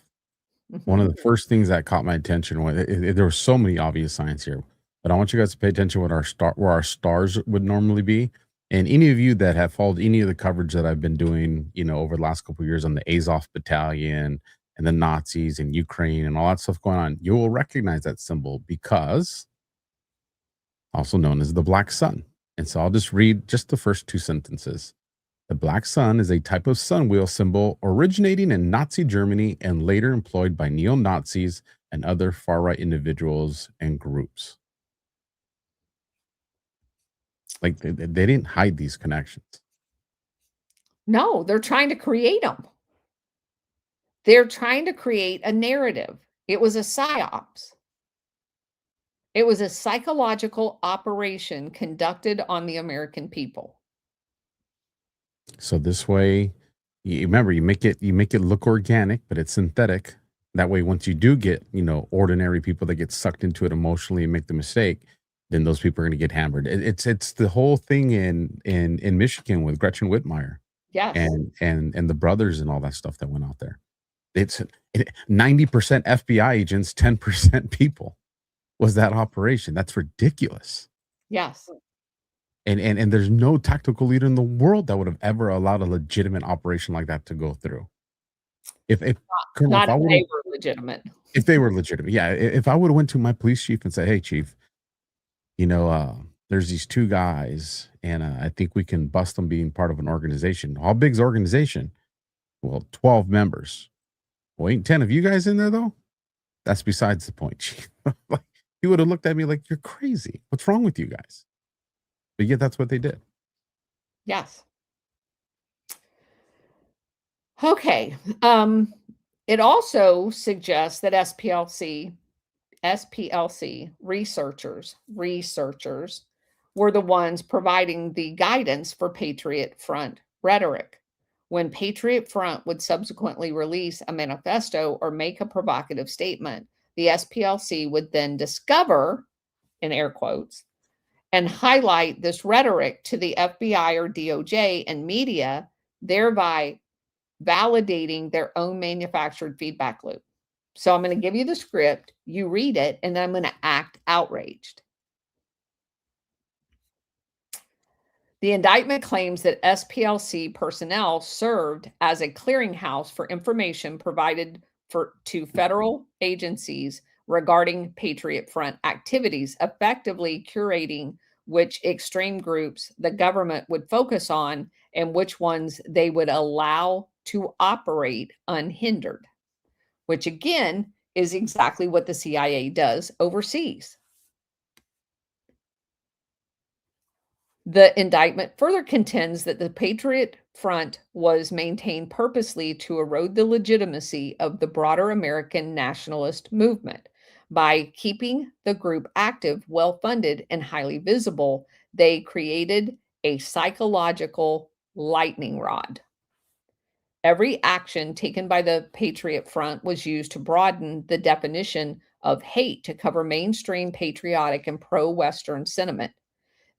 one of the first things that caught my attention was there were so many obvious signs here, but I want you guys to pay attention to where our stars would normally be. And any of you that have followed any of the coverage that I've been doing, over the last couple of years on the Azov Battalion and the Nazis and Ukraine and all that stuff going on, you will recognize that symbol because also known as the Black Sun. And so I'll just read just the first two sentences. The Black Sun is a type of sun wheel symbol originating in Nazi Germany and later employed by neo-Nazis and other far-right individuals and groups. Like they didn't hide these connections. No, they're trying to create them. They're trying to create a narrative. It was a psyops. It was a psychological operation conducted on the American people. So this way, remember, you make it look organic, but it's synthetic. That way, once you do get, ordinary people that get sucked into it emotionally and make the mistake, then those people are going to get hammered. It's the whole thing in Michigan with Gretchen Whitmire, Yes, and the brothers and all that stuff that went out there. It's 90% FBI agents, 10% people was that operation. That's ridiculous. yes, And there's no tactical leader in the world that would have ever allowed a legitimate operation like that to go through. If Colonel, not if if they were legitimate. if they were legitimate, yeah. If I would have went to my police chief and said, "Hey, chief, there's these two guys, and I think we can bust them being part of an organization. How big's the organization? Well, 12 members. Well, ain't 10 of you guys in there though? That's besides the point, chief." He would have looked at me like, "You're crazy. What's wrong with you guys?" But yet that's what they did. Yes. Okay. It also suggests that SPLC researchers were the ones providing the guidance for Patriot Front rhetoric. When Patriot Front would subsequently release a manifesto or make a provocative statement, the SPLC would then discover, in air quotes, and highlight this rhetoric to the FBI or DOJ and media, thereby validating their own manufactured feedback loop. So I'm going to give you the script, you read it, and then I'm going to act outraged. The indictment claims that SPLC personnel served as a clearinghouse for information provided to federal agencies regarding Patriot Front activities, effectively curating which extreme groups the government would focus on and which ones they would allow to operate unhindered, which again is exactly what the CIA does overseas. The indictment further contends that the Patriot Front was maintained purposely to erode the legitimacy of the broader American nationalist movement. By keeping the group active, well-funded, and highly visible, they created a psychological lightning rod. Every action taken by the Patriot Front was used to broaden the definition of hate to cover mainstream patriotic and pro-Western sentiment.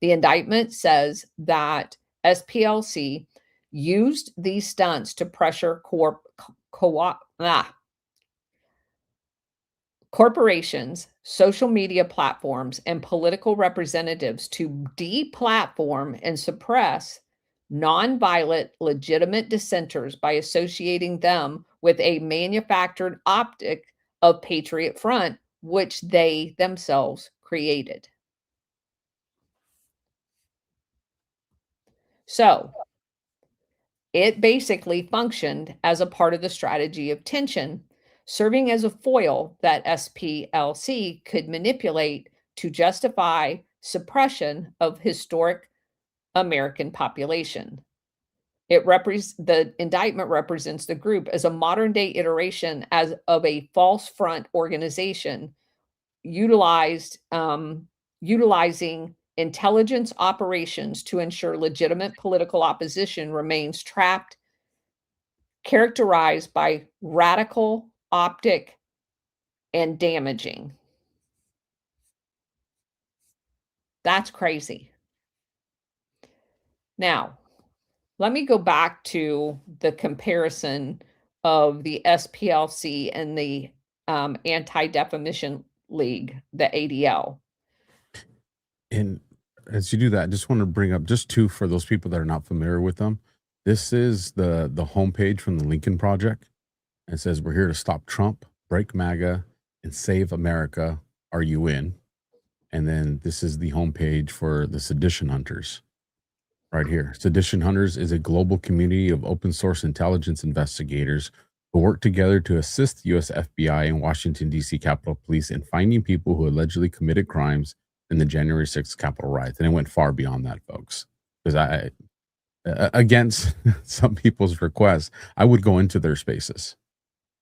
The indictment says that SPLC used these corporations, social media platforms, and political representatives to deplatform and suppress nonviolent, legitimate dissenters by associating them with a manufactured optic of Patriot Front, which they themselves created. So it basically functioned as a part of the strategy of tension, serving as a foil that SPLC could manipulate to justify suppression of historic American population. The indictment represents the group as a modern day iteration of a false front organization utilizing intelligence operations to ensure legitimate political opposition remains trapped, characterized by radical, optic, and damaging. That's crazy. Now, let me go back to the comparison of the SPLC and the Anti-Defamation League, the ADL. And as you do that, I just want to bring up just two for those people that are not familiar with them. This is the homepage from the Lincoln Project. It says, "We're here to stop Trump, break MAGA, and save America. Are you in?" And then this is the homepage for the Sedition Hunters right here. Sedition Hunters is a global community of open source intelligence investigators who work together to assist the U.S. FBI and Washington, D.C. Capitol Police in finding people who allegedly committed crimes in the January 6th Capitol riots. And it went far beyond that, folks. Because against some people's requests, I would go into their spaces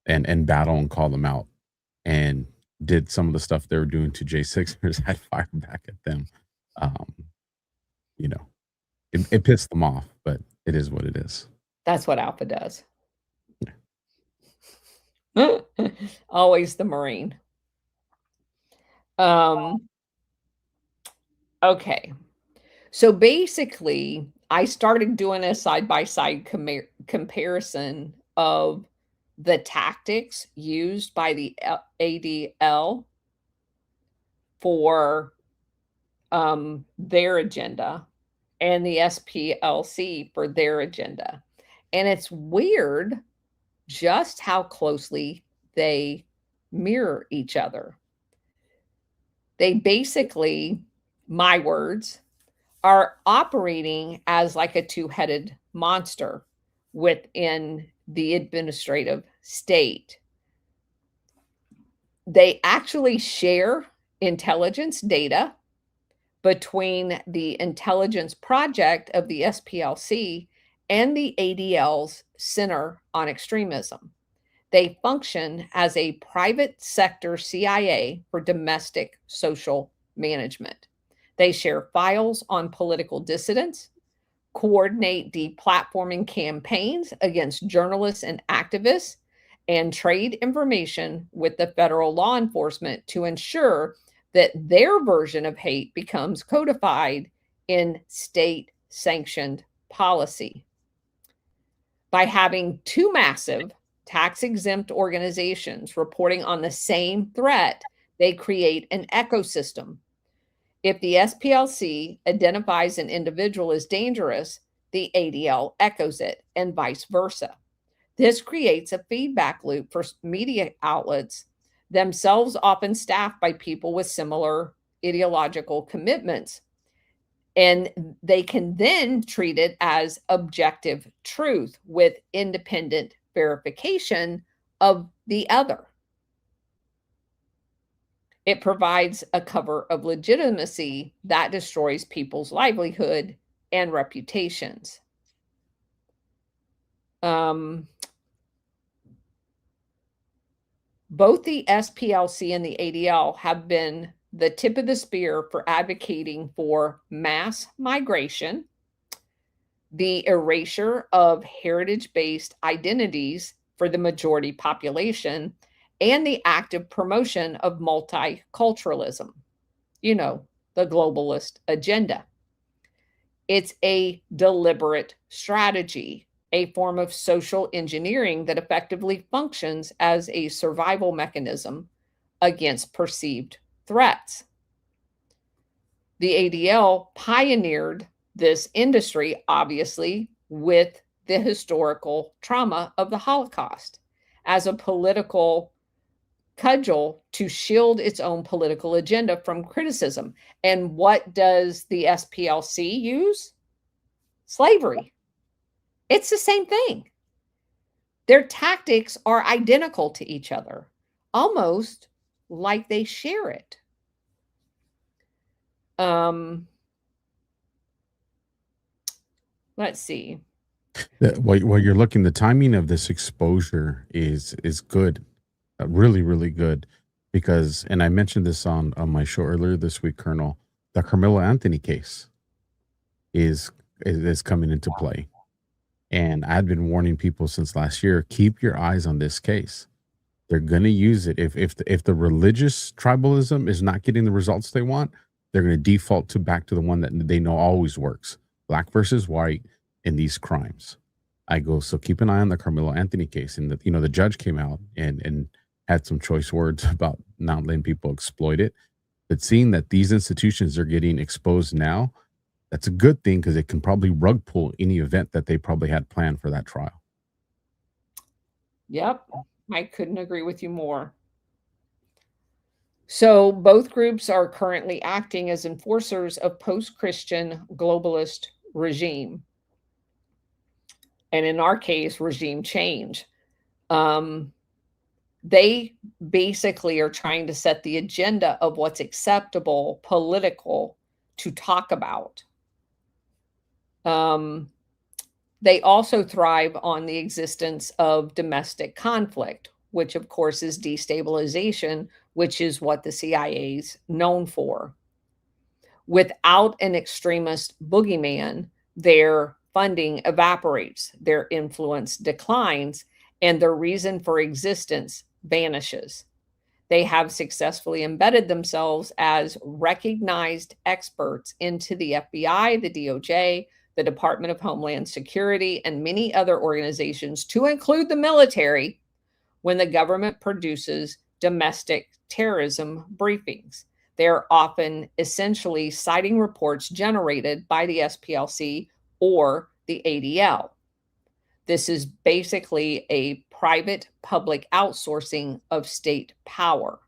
and battle and call them out, and did some of the stuff they were doing to J6ers. I'd fire back at them. It pissed them off, but it is what it is. That's what Alpha does. Yeah. Always the Marine. Okay. So basically, I started doing a side-by-side comparison of the tactics used by the ADL for their agenda and the SPLC for their agenda. And it's weird just how closely they mirror each other. They basically, my words, are operating as like a two-headed monster within the administrative state. They actually share intelligence data between the intelligence project of the SPLC and the ADL's Center on Extremism. They function as a private sector CIA for domestic social management. They share files on political dissidents, coordinate deplatforming campaigns against journalists and activists, and trade information with the federal law enforcement to ensure that their version of hate becomes codified in state-sanctioned policy. By having two massive tax-exempt organizations reporting on the same threat, they create an ecosystem. If the SPLC identifies an individual as dangerous, the ADL echoes it, and vice versa. This creates a feedback loop for media outlets, themselves often staffed by people with similar ideological commitments. And they can then treat it as objective truth with independent verification of the other. It provides a cover of legitimacy that destroys people's livelihood and reputations. Both the SPLC and the ADL have been the tip of the spear for advocating for mass migration, the erasure of heritage-based identities for the majority population, and the active promotion of multiculturalism, the globalist agenda. It's a deliberate strategy, a form of social engineering that effectively functions as a survival mechanism against perceived threats. The ADL pioneered this industry, obviously, with the historical trauma of the Holocaust as a political cudgel to shield its own political agenda from criticism. And what does the SPLC use? Slavery. It's the same thing. Their tactics are identical to each other, almost like they share it. Let's see. While you're looking, the timing of this exposure is good, really, really good, because, and I mentioned this on my show earlier this week, Colonel, the Carmelo Anthony case is coming into play. And I've been warning people since last year, keep your eyes on this case. They're going to use it. If the religious tribalism is not getting the results they want, they're going to default back to the one that they know always works, black versus white in these crimes. I go, so keep an eye on the Carmelo Anthony case. And the judge came out and had some choice words about not letting people exploit it. But seeing that these institutions are getting exposed now, that's a good thing, because it can probably rug pull any event that they probably had planned for that trial. Yep, I couldn't agree with you more. So both groups are currently acting as enforcers of post-Christian globalist regime. And in our case, regime change. They basically are trying to set the agenda of what's acceptable, political, to talk about. They also thrive on the existence of domestic conflict, which of course is destabilization, which is what the CIA's known for. Without an extremist boogeyman, their funding evaporates, their influence declines, and their reason for existence vanishes. They have successfully embedded themselves as recognized experts into the FBI, the DOJ, the Department of Homeland Security, and many other organizations, to include the military, when the government produces domestic terrorism briefings. They're often essentially citing reports generated by the SPLC or the ADL. This is basically a private-public outsourcing of state power.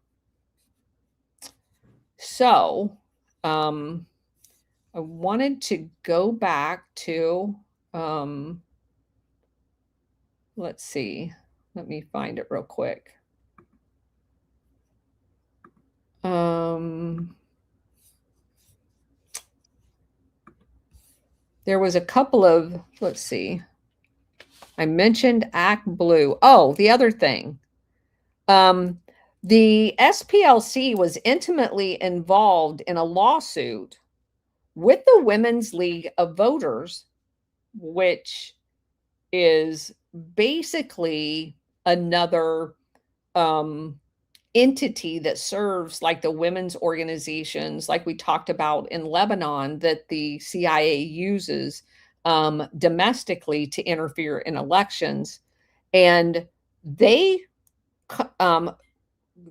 So, I wanted to go back to, let's see, let me find it real quick. There was a couple of, let's see, I mentioned Act Blue. Oh, the other thing. The SPLC was intimately involved in a lawsuit with the Women's League of Voters, which is basically another entity that serves like the women's organizations, like we talked about in Lebanon, that the CIA uses domestically to interfere in elections. And they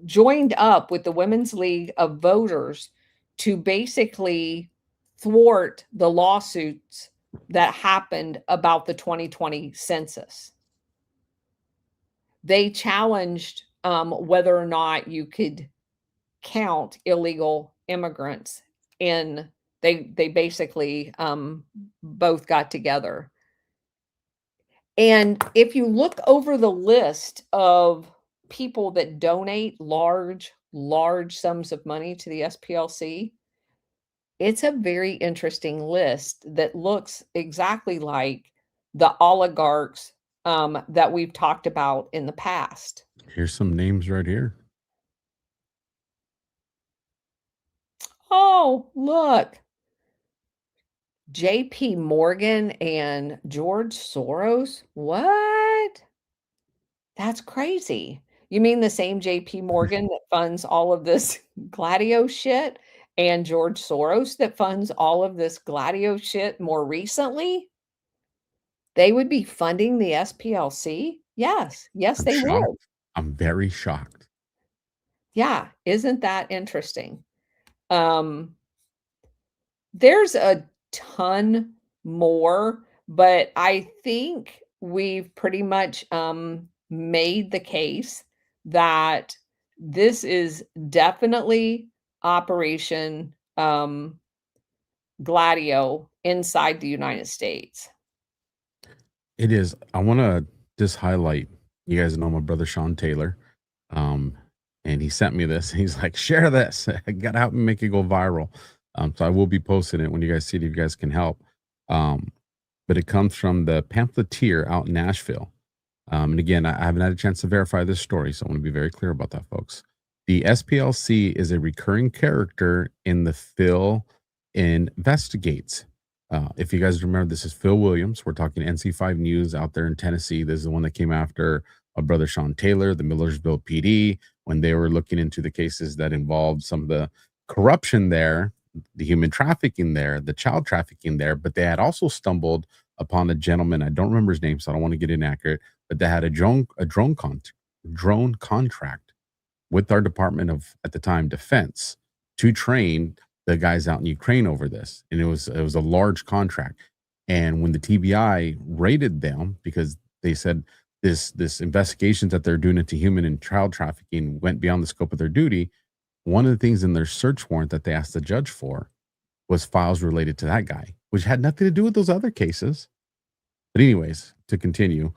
joined up with the Women's League of Voters to basically thwart the lawsuits that happened about the 2020 census. They challenged whether or not you could count illegal immigrants, and they basically both got together. And if you look over the list of people that donate large sums of money to the SPLC, it's a very interesting list that looks exactly like the oligarchs that we've talked about in the past. Here's some names right here. Oh, look. JP Morgan and George Soros. What? That's crazy. You mean the same JP Morgan that funds all of this Gladio shit, and George Soros that funds all of this Gladio shit more recently? They would be funding the SPLC? Yes, I'm they shocked. would. I'm very shocked. Yeah, isn't that interesting? Um, there's a ton more, but I think we've pretty much made the case that this is definitely Operation Gladio inside the United States. It is. I want to just highlight. You guys know my brother Sean Taylor, um, and he sent me this. He's like, "Share this. I gotta help me make it go viral." So I will be posting it when you guys see it. If you guys can help, um, but it comes from the pamphleteer out in Nashville. And again, I haven't had a chance to verify this story, so I want to be very clear about that, folks. The SPLC is a recurring character in the Phil Investigates. If you guys remember, this is Phil Williams. We're talking NC5 News out there in Tennessee. This is the one that came after our brother Sean Taylor, the Millersville PD, when they were looking into the cases that involved some of the corruption there, the human trafficking there, the child trafficking there. But they had also stumbled upon a gentleman. I don't remember his name, so I don't want to get inaccurate, but they had a drone contract with our Department of, at the time, Defense, to train the guys out in Ukraine over this. And it was a large contract. And when the TBI raided them, because they said this investigations that they're doing into human and child trafficking went beyond the scope of their duty, one of the things in their search warrant that they asked the judge for was files related to that guy, which had nothing to do with those other cases. But anyways, to continue,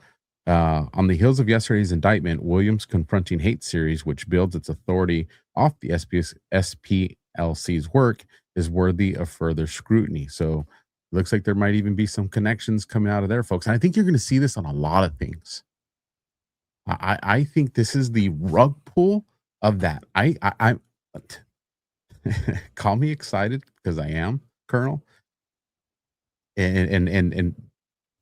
on the heels of yesterday's indictment, Williams' Confronting Hate series, which builds its authority off the SPLC's work, is worthy of further scrutiny. So it looks like there might even be some connections coming out of there, folks. And I think you're going to see this on a lot of things. I think this is the rug pull of that. I call me excited because I am, Colonel. And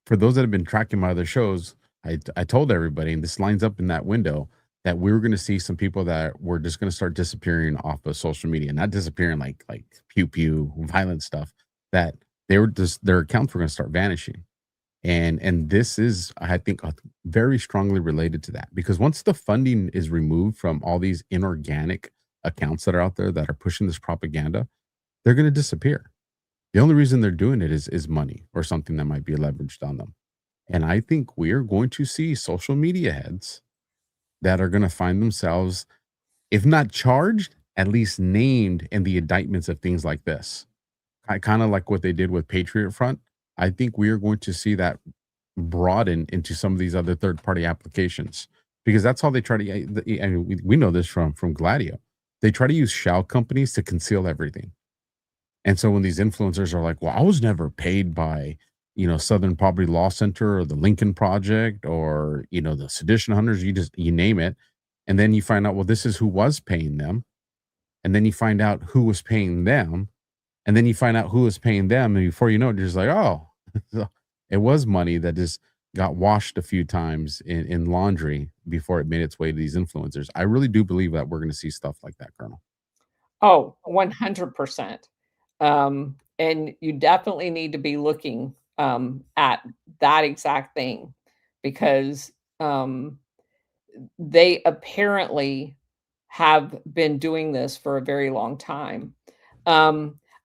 for those that have been tracking my other shows, I told everybody, and this lines up in that window, that we were going to see some people that were just going to start disappearing off of social media, not disappearing like pew pew violent stuff, that they were just, their accounts were going to start vanishing. And this is, I think, very strongly related to that, because once the funding is removed from all these inorganic accounts that are out there that are pushing this propaganda, they're going to disappear. The only reason they're doing it is money or something that might be leveraged on them. And I think we are going to see social media heads that are going to find themselves, if not charged, at least named in the indictments of things like this. Kind of like what they did with Patriot Front. I think we are going to see that broaden into some of these other third-party applications, because that's how they try to. I mean, we know this from Gladio. They try to use shell companies to conceal everything. And so when these influencers are like, "Well, I was never paid by, Southern Poverty Law Center or the Lincoln Project or, the Sedition Hunters," you name it. And then you find out, well, this is who was paying them. And then you find out who was paying them. And then you find out who was paying them. And before you know it, you're just like, oh, it was money that just got washed a few times in laundry before it made its way to these influencers. I really do believe that we're going to see stuff like that, Colonel. Oh, 100%. And you definitely need to be looking at that exact thing, because they apparently have been doing this for a very long time.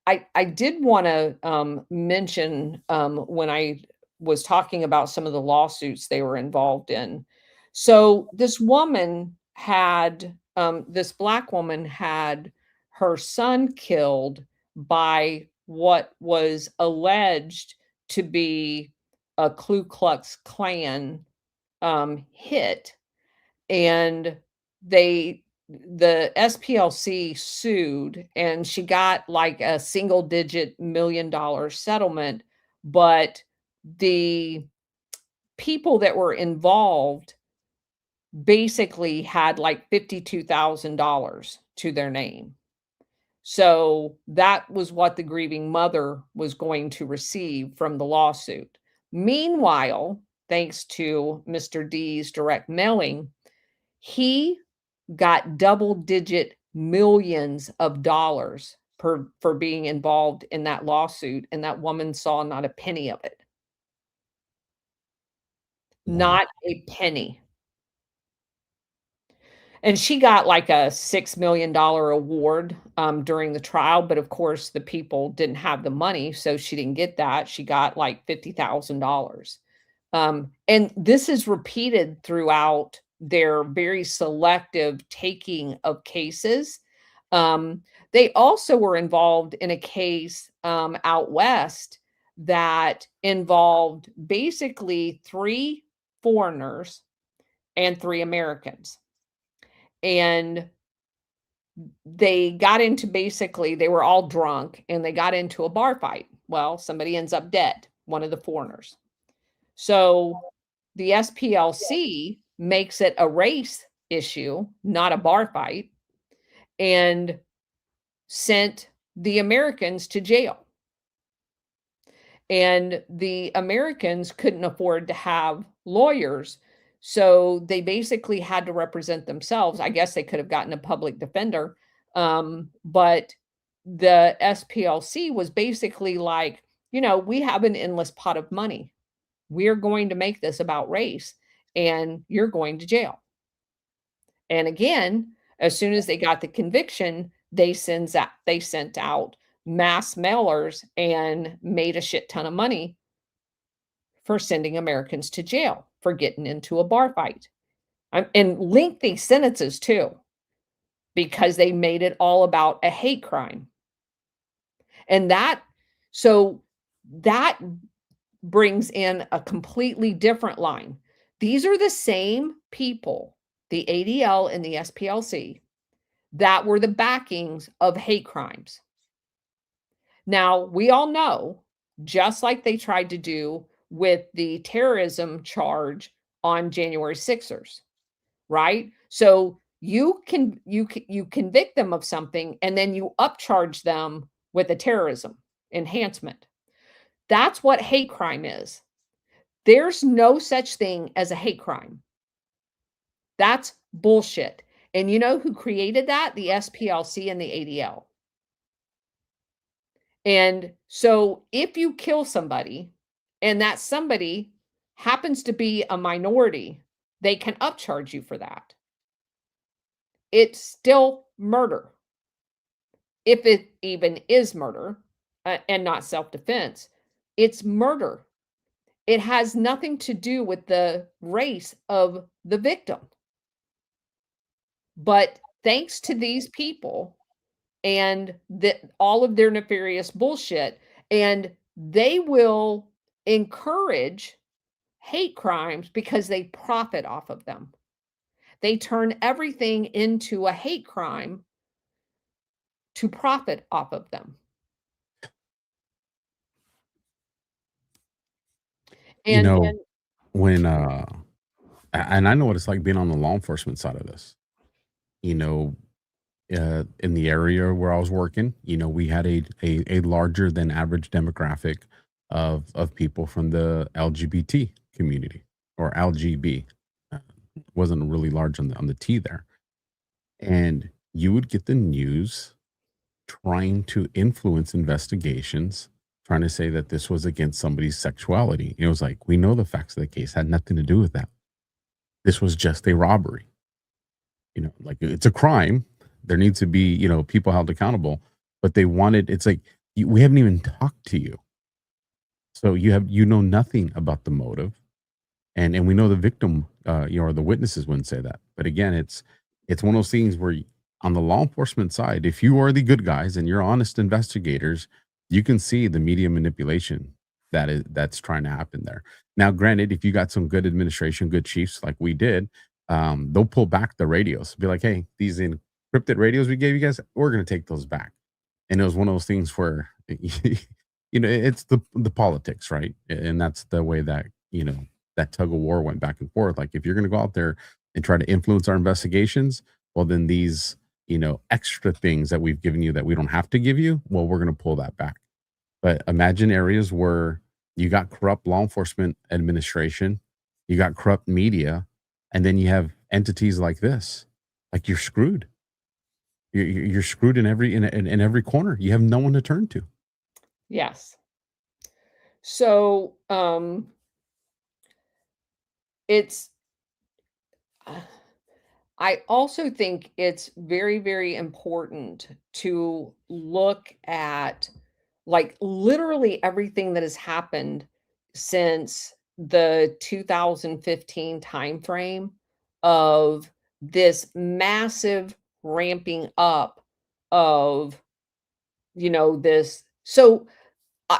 I did want to mention when I was talking about some of the lawsuits they were involved in. So this woman had, this Black woman had her son killed by what was alleged to be a Ku Klux Klan hit, and the SPLC sued, and she got like a single digit $1 million settlement, but the people that were involved basically had like $52,000 to their name. So that was what the grieving mother was going to receive from the lawsuit. Meanwhile, thanks to Mr. Dees' direct mailing, he got double-digit millions of dollars for being involved in that lawsuit, and that woman saw not a penny of it. Not a penny. And she got like a $6 million award during the trial. But of course, the people didn't have the money. So she didn't get that. She got like $50,000. And this is repeated throughout their very selective taking of cases. They also were involved in a case out west that involved basically 3 foreigners and 3 Americans. And they got into they were all drunk and they got into a bar fight. Well, somebody ends up dead, one of the foreigners. So the SPLC makes it a race issue, not a bar fight, and sent the Americans to jail. And the Americans couldn't afford to have lawyers. So they basically had to represent themselves. I guess they could have gotten a public defender. But the SPLC was basically like, we have an endless pot of money. We're going to make this about race and you're going to jail. And again, as soon as they got the conviction, they sent out mass mailers and made a shit ton of money for sending Americans to jail for getting into a bar fight. And lengthy sentences too, because they made it all about a hate crime. And that brings in a completely different line. These are the same people, the ADL and the SPLC, that were the backings of hate crimes. Now, we all know, just like they tried to do with the terrorism charge on January 6ers, right? So you convict them of something and then you upcharge them with a terrorism enhancement. That's what hate crime is. There's no such thing as a hate crime. That's bullshit. And you know who created that? The SPLC and the ADL. And so if you kill somebody and that somebody happens to be a minority, they can upcharge you for that. It's still murder. If it even is murder and not self-defense, it's murder. It has nothing to do with the race of the victim. But thanks to these people and all of their nefarious bullshit, and they will encourage hate crimes because they profit off of them. They turn everything into a hate crime to profit off of them. And when and I know what it's like being on the law enforcement side of this. In the area where I was working, we had a larger than average demographic of people from the LGBT community, or LGB. Wasn't really large on the T there. And you would get the news trying to influence investigations, trying to say that this was against somebody's sexuality. It was like, we know the facts of the case had nothing to do with that. This was just a robbery. Like, it's a crime. There needs to be, people held accountable, but it's like, we haven't even talked to you. So you know nothing about the motive. And we know the victim, or the witnesses wouldn't say that. But again, it's one of those things where on the law enforcement side, if you are the good guys and you're honest investigators, you can see the media manipulation that's trying to happen there. Now, granted, if you got some good administration, good chiefs like we did, they'll pull back the radios, be like, hey, these encrypted radios we gave you guys, we're going to take those back. And it was one of those things where, it's the politics, right? And that's the way that, that tug of war went back and forth. Like, if you're going to go out there and try to influence our investigations, well, then these, extra things that we've given you that we don't have to give you, well, we're going to pull that back. But imagine areas where you got corrupt law enforcement administration, you got corrupt media, and then you have entities like this. Like, you're screwed. You're screwed in every corner. You have no one to turn to. Yes. So it's I also think it's very, very important to look at like literally everything that has happened since the 2015 timeframe of this massive ramping up of, this. So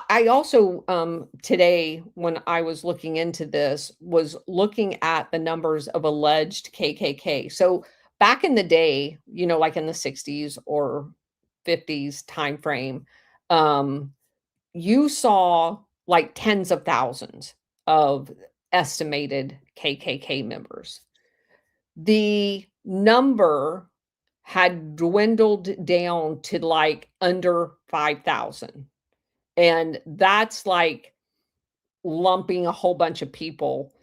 I also today when I was looking into this was looking at the numbers of alleged KKK. So back in the day, like in the 60s or 50s time frame, um, you saw like tens of thousands of estimated KKK members. The number had dwindled down to like under 5,000. And that's like lumping a whole bunch of people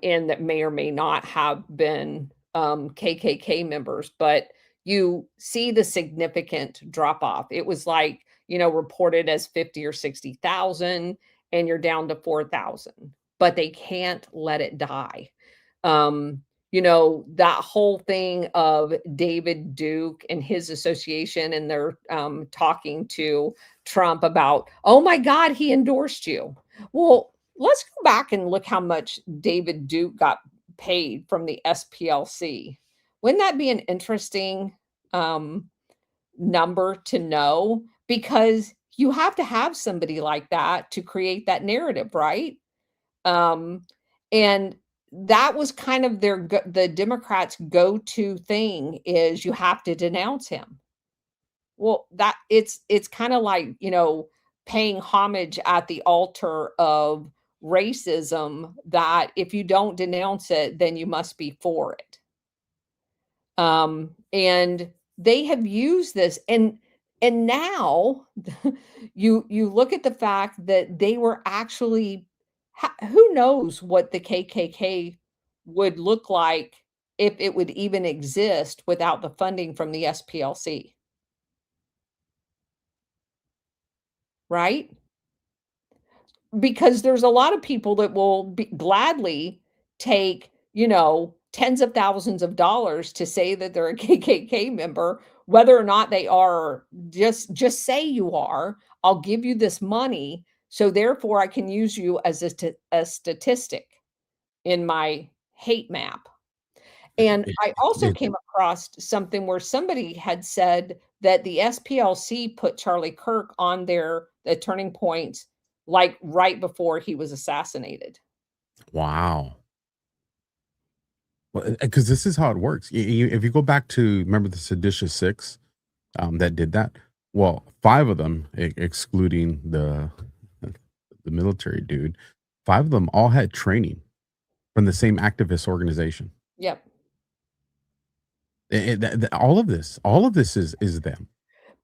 in that may or may not have been KKK members, but you see the significant drop off. It was like, reported as 50 or 60,000, and you're down to 4,000, but they can't let it die. That whole thing of David Duke and his association, and they're talking to Trump about, oh my God, he endorsed you. Well, let's go back and look how much David Duke got paid from the SPLC. Wouldn't that be an interesting number to know? Because you have to have somebody like that to create that narrative, right? And that was kind of the Democrats' go-to thing is you have to denounce him. Well, that it's kind of like, paying homage at the altar of racism, that if you don't denounce it, then you must be for it. And they have used this, and now you look at the fact that they were actually, who knows what the KKK would look like if it would even exist without the funding from the SPLC. Right? Because there's a lot of people that will gladly take, tens of thousands of dollars to say that they're a KKK member, whether or not they are. Just say you are. I'll give you this money, so therefore I can use you as a statistic in my hate map. And I also came across something where somebody had said that the SPLC put Charlie Kirk on the turning points, like right before he was assassinated. Wow. Well, because this is how it works. If you go back to, remember the Seditious Six that did that? Well, 5 of them, excluding the military dude, 5 of them all had training from the same activist organization. Yep. All of this is them.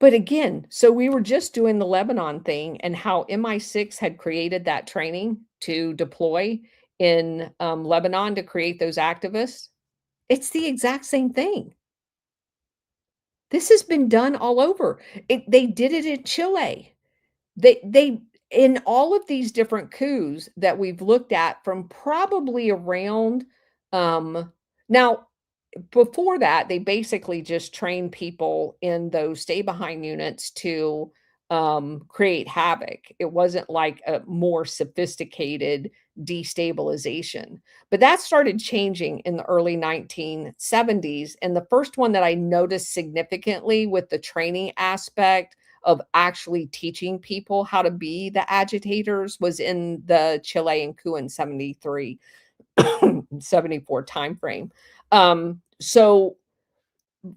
But again, so we were just doing the Lebanon thing and how MI6 had created that training to deploy in Lebanon to create those activists. It's the exact same thing. This has been done all over. They did it in Chile. They in all of these different coups that we've looked at from probably around now before that, they basically just train people in those stay behind units to create havoc. It wasn't like a more sophisticated destabilization. But that started changing in the early 1970s. And the first one that I noticed significantly with the training aspect of actually teaching people how to be the agitators was in the Chilean coup in 73, 74 timeframe. So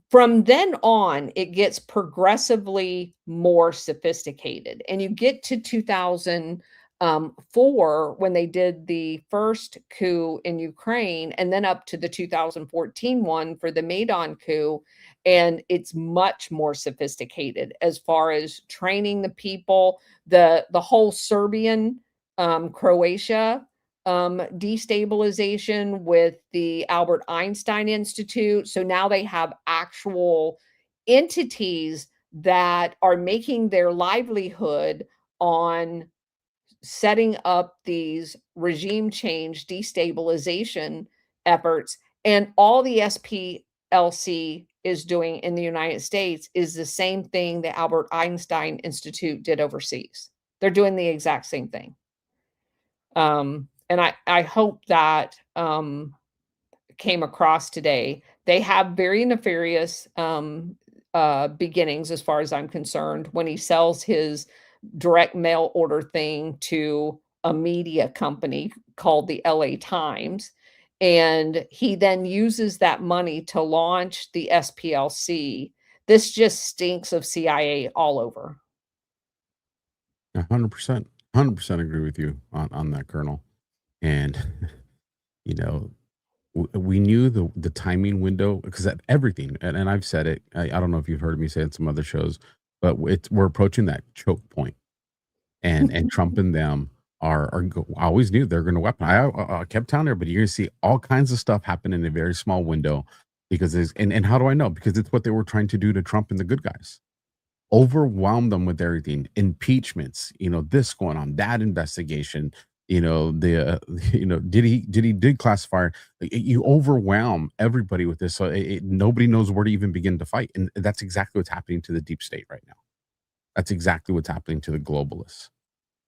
from then on, it gets progressively more sophisticated. And you get to 2004 when they did the first coup in Ukraine, and then up to the 2014 one for the Maidan coup. And it's much more sophisticated as far as training the people, the whole Serbian, Croatia, destabilization with the Albert Einstein Institute. So now they have actual entities that are making their livelihood on setting up these regime change destabilization efforts. And all the SPLC SPLC is doing in the United States is the same thing the Albert Einstein Institute did overseas. They're doing the exact same thing. And I hope that came across today. They have very nefarious beginnings, as far as I'm concerned, when he sells his direct mail order thing to a media company called the LA Times. And he then uses that money to launch the SPLC. This just stinks of CIA all over. 100%, 100% agree with you on that, Colonel. And, you know, we knew the timing window, because at everything, and I've said it, I don't know if you've heard me say it in some other shows, but we're approaching that choke point. And Trump and them I always knew they're going to weapon. I kept telling everybody, you're going to see all kinds of stuff happen in a very small window, because and how do I know? Because it's what they were trying to do to Trump and the good guys. Overwhelm them with everything, impeachments, this going on, that investigation, did he classify? You overwhelm everybody with this, so nobody knows where to even begin to fight. And that's exactly what's happening to the deep state right now. That's exactly what's happening to the globalists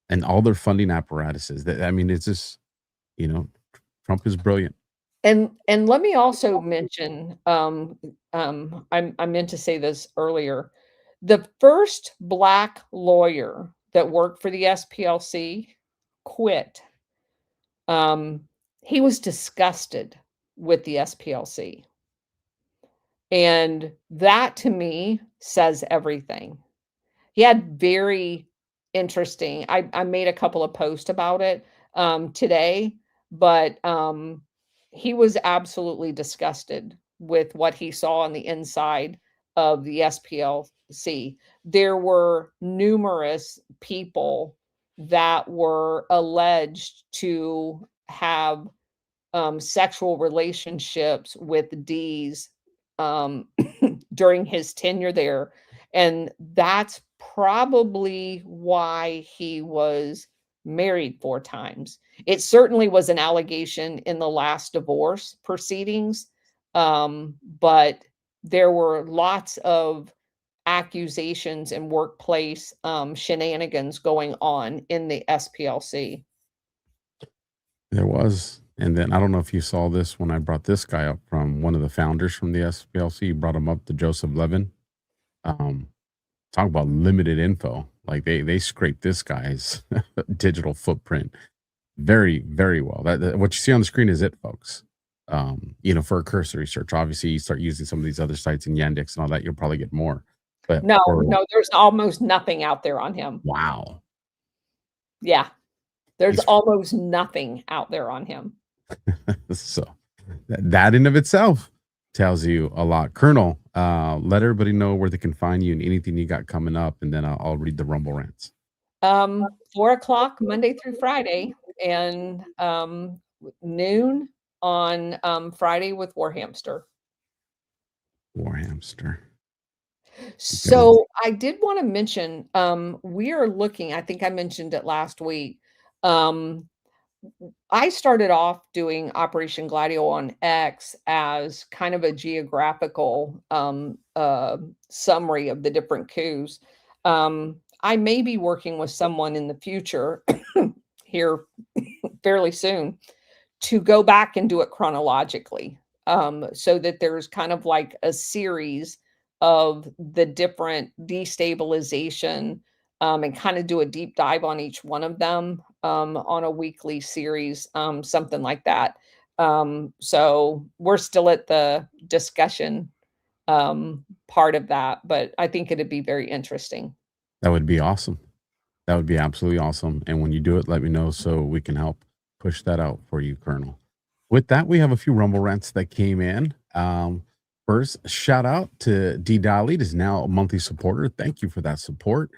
and all their funding apparatuses. It's just, Trump is brilliant. And let me also mention, I meant to say this earlier. The first Black lawyer that worked for the SPLC quit. He was disgusted with the SPLC. And that, to me, says everything. He had very interesting, I made a couple of posts about it today, but he was absolutely disgusted with what he saw on the inside of the SPLC. There were numerous people that were alleged to have sexual relationships with Dees during his tenure there. And that's probably why he was married 4 times. It certainly was an allegation in the last divorce proceedings, but there were lots of accusations and workplace shenanigans going on in the SPLC. There was. And then I don't know if you saw this when I brought this guy up, from one of the founders from the SPLC, brought him up, to Joseph Levin. Talk about limited info. Like they scraped this guy's digital footprint very, very well. That what you see on the screen is it, folks. For a cursory search, obviously you start using some of these other sites in Yandex and all that, you'll probably get more. But no, there's almost nothing out there on him. Wow. Yeah. There's almost nothing out there on him. So that in of itself tells you a lot. Colonel, let everybody know where they can find you and anything you got coming up, and then I'll read the Rumble Rants. 4:00 Monday through Friday, and noon on Friday with Warhamster. So I did want to mention, we are looking, I think I mentioned it last week. I started off doing Operation Gladio on X as kind of a geographical summary of the different coups. I may be working with someone in the future here fairly soon to go back and do it chronologically, so that there's kind of like a series of the different destabilization, and kind of do a deep dive on each one of them on a weekly series, something like that. So we're still at the discussion part of that, but I think it'd be very interesting. That would be awesome. That would be absolutely awesome. And when you do it, let me know so we can help push that out for you, Colonel. With that, we have a few Rumble Rants that came in. First, shout out to D. Dolly, is now a monthly supporter. Thank you for that support.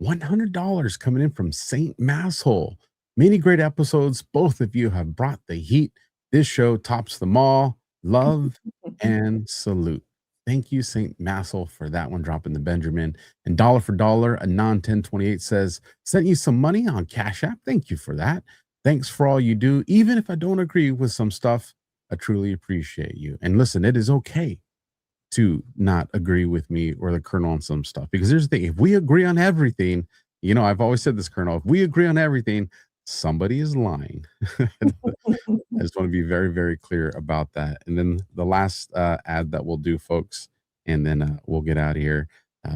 $100 coming in from Saint Masshole. Many great episodes. Both of you have brought the heat. This show tops them all. Love and salute. Thank you, Saint Masshole, for that one, dropping the Benjamin. And dollar for dollar, a non-1028 says, sent you some money on Cash App. Thank you for that. Thanks for all you do. Even if I don't agree with some stuff, I truly appreciate you. And listen, it is okay to not agree with me or the Colonel on some stuff. Because here's the thing, if we agree on everything, you know, I've always said this, Colonel, if we agree on everything, somebody is lying. I just want to be very, very clear about that. And then the last ad that we'll do, folks, and then we'll get out of here.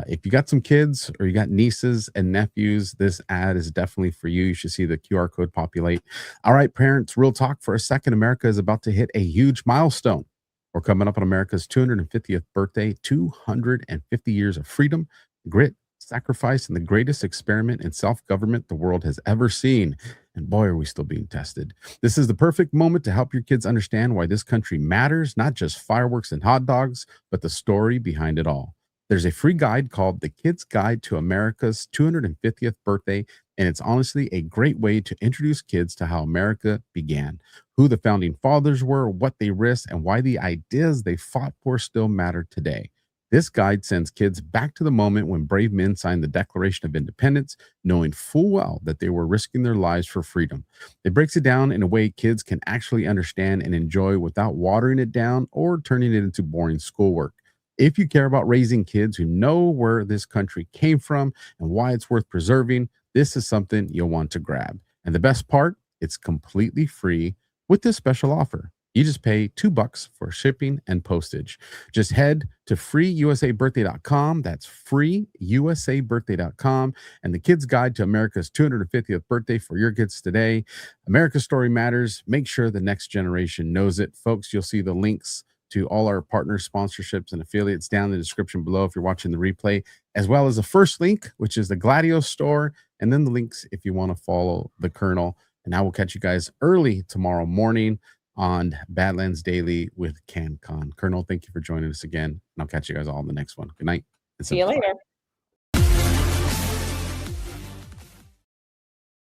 If you got some kids or you got nieces and nephews, this ad is definitely for you. You should see the QR code populate. All right, parents, real talk for a second. America is about to hit a huge milestone. We're coming up on America's 250th birthday, 250 years of freedom, grit, sacrifice, and the greatest experiment in self-government the world has ever seen. And boy, are we still being tested. This is the perfect moment to help your kids understand why this country matters, not just fireworks and hot dogs, but the story behind it all. There's a free guide called The Kid's Guide to America's 250th Birthday, and it's honestly a great way to introduce kids to how America began, who the founding fathers were, what they risked, and why the ideas they fought for still matter today. This guide sends kids back to the moment when brave men signed the Declaration of Independence, knowing full well that they were risking their lives for freedom. It breaks it down in a way kids can actually understand and enjoy without watering it down or turning it into boring schoolwork. If you care about raising kids who know where this country came from and why it's worth preserving, this is something you'll want to grab. And the best part, it's completely free with this special offer. You just pay $2 for shipping and postage. Just head to freeusabirthday.com. That's freeusabirthday.com. And the Kids Guide to America's 250th birthday for your kids today. America's story matters. Make sure the next generation knows it. Folks, you'll see the links to all our partner sponsorships and affiliates down in the description below if you're watching the replay, as well as the first link, which is the Gladio store, and then the links if you want to follow the Colonel. And I will catch you guys early tomorrow morning on Badlands Daily with CanCon. Colonel, thank you for joining us again, and I'll catch you guys all in the next one. Good night. See you later.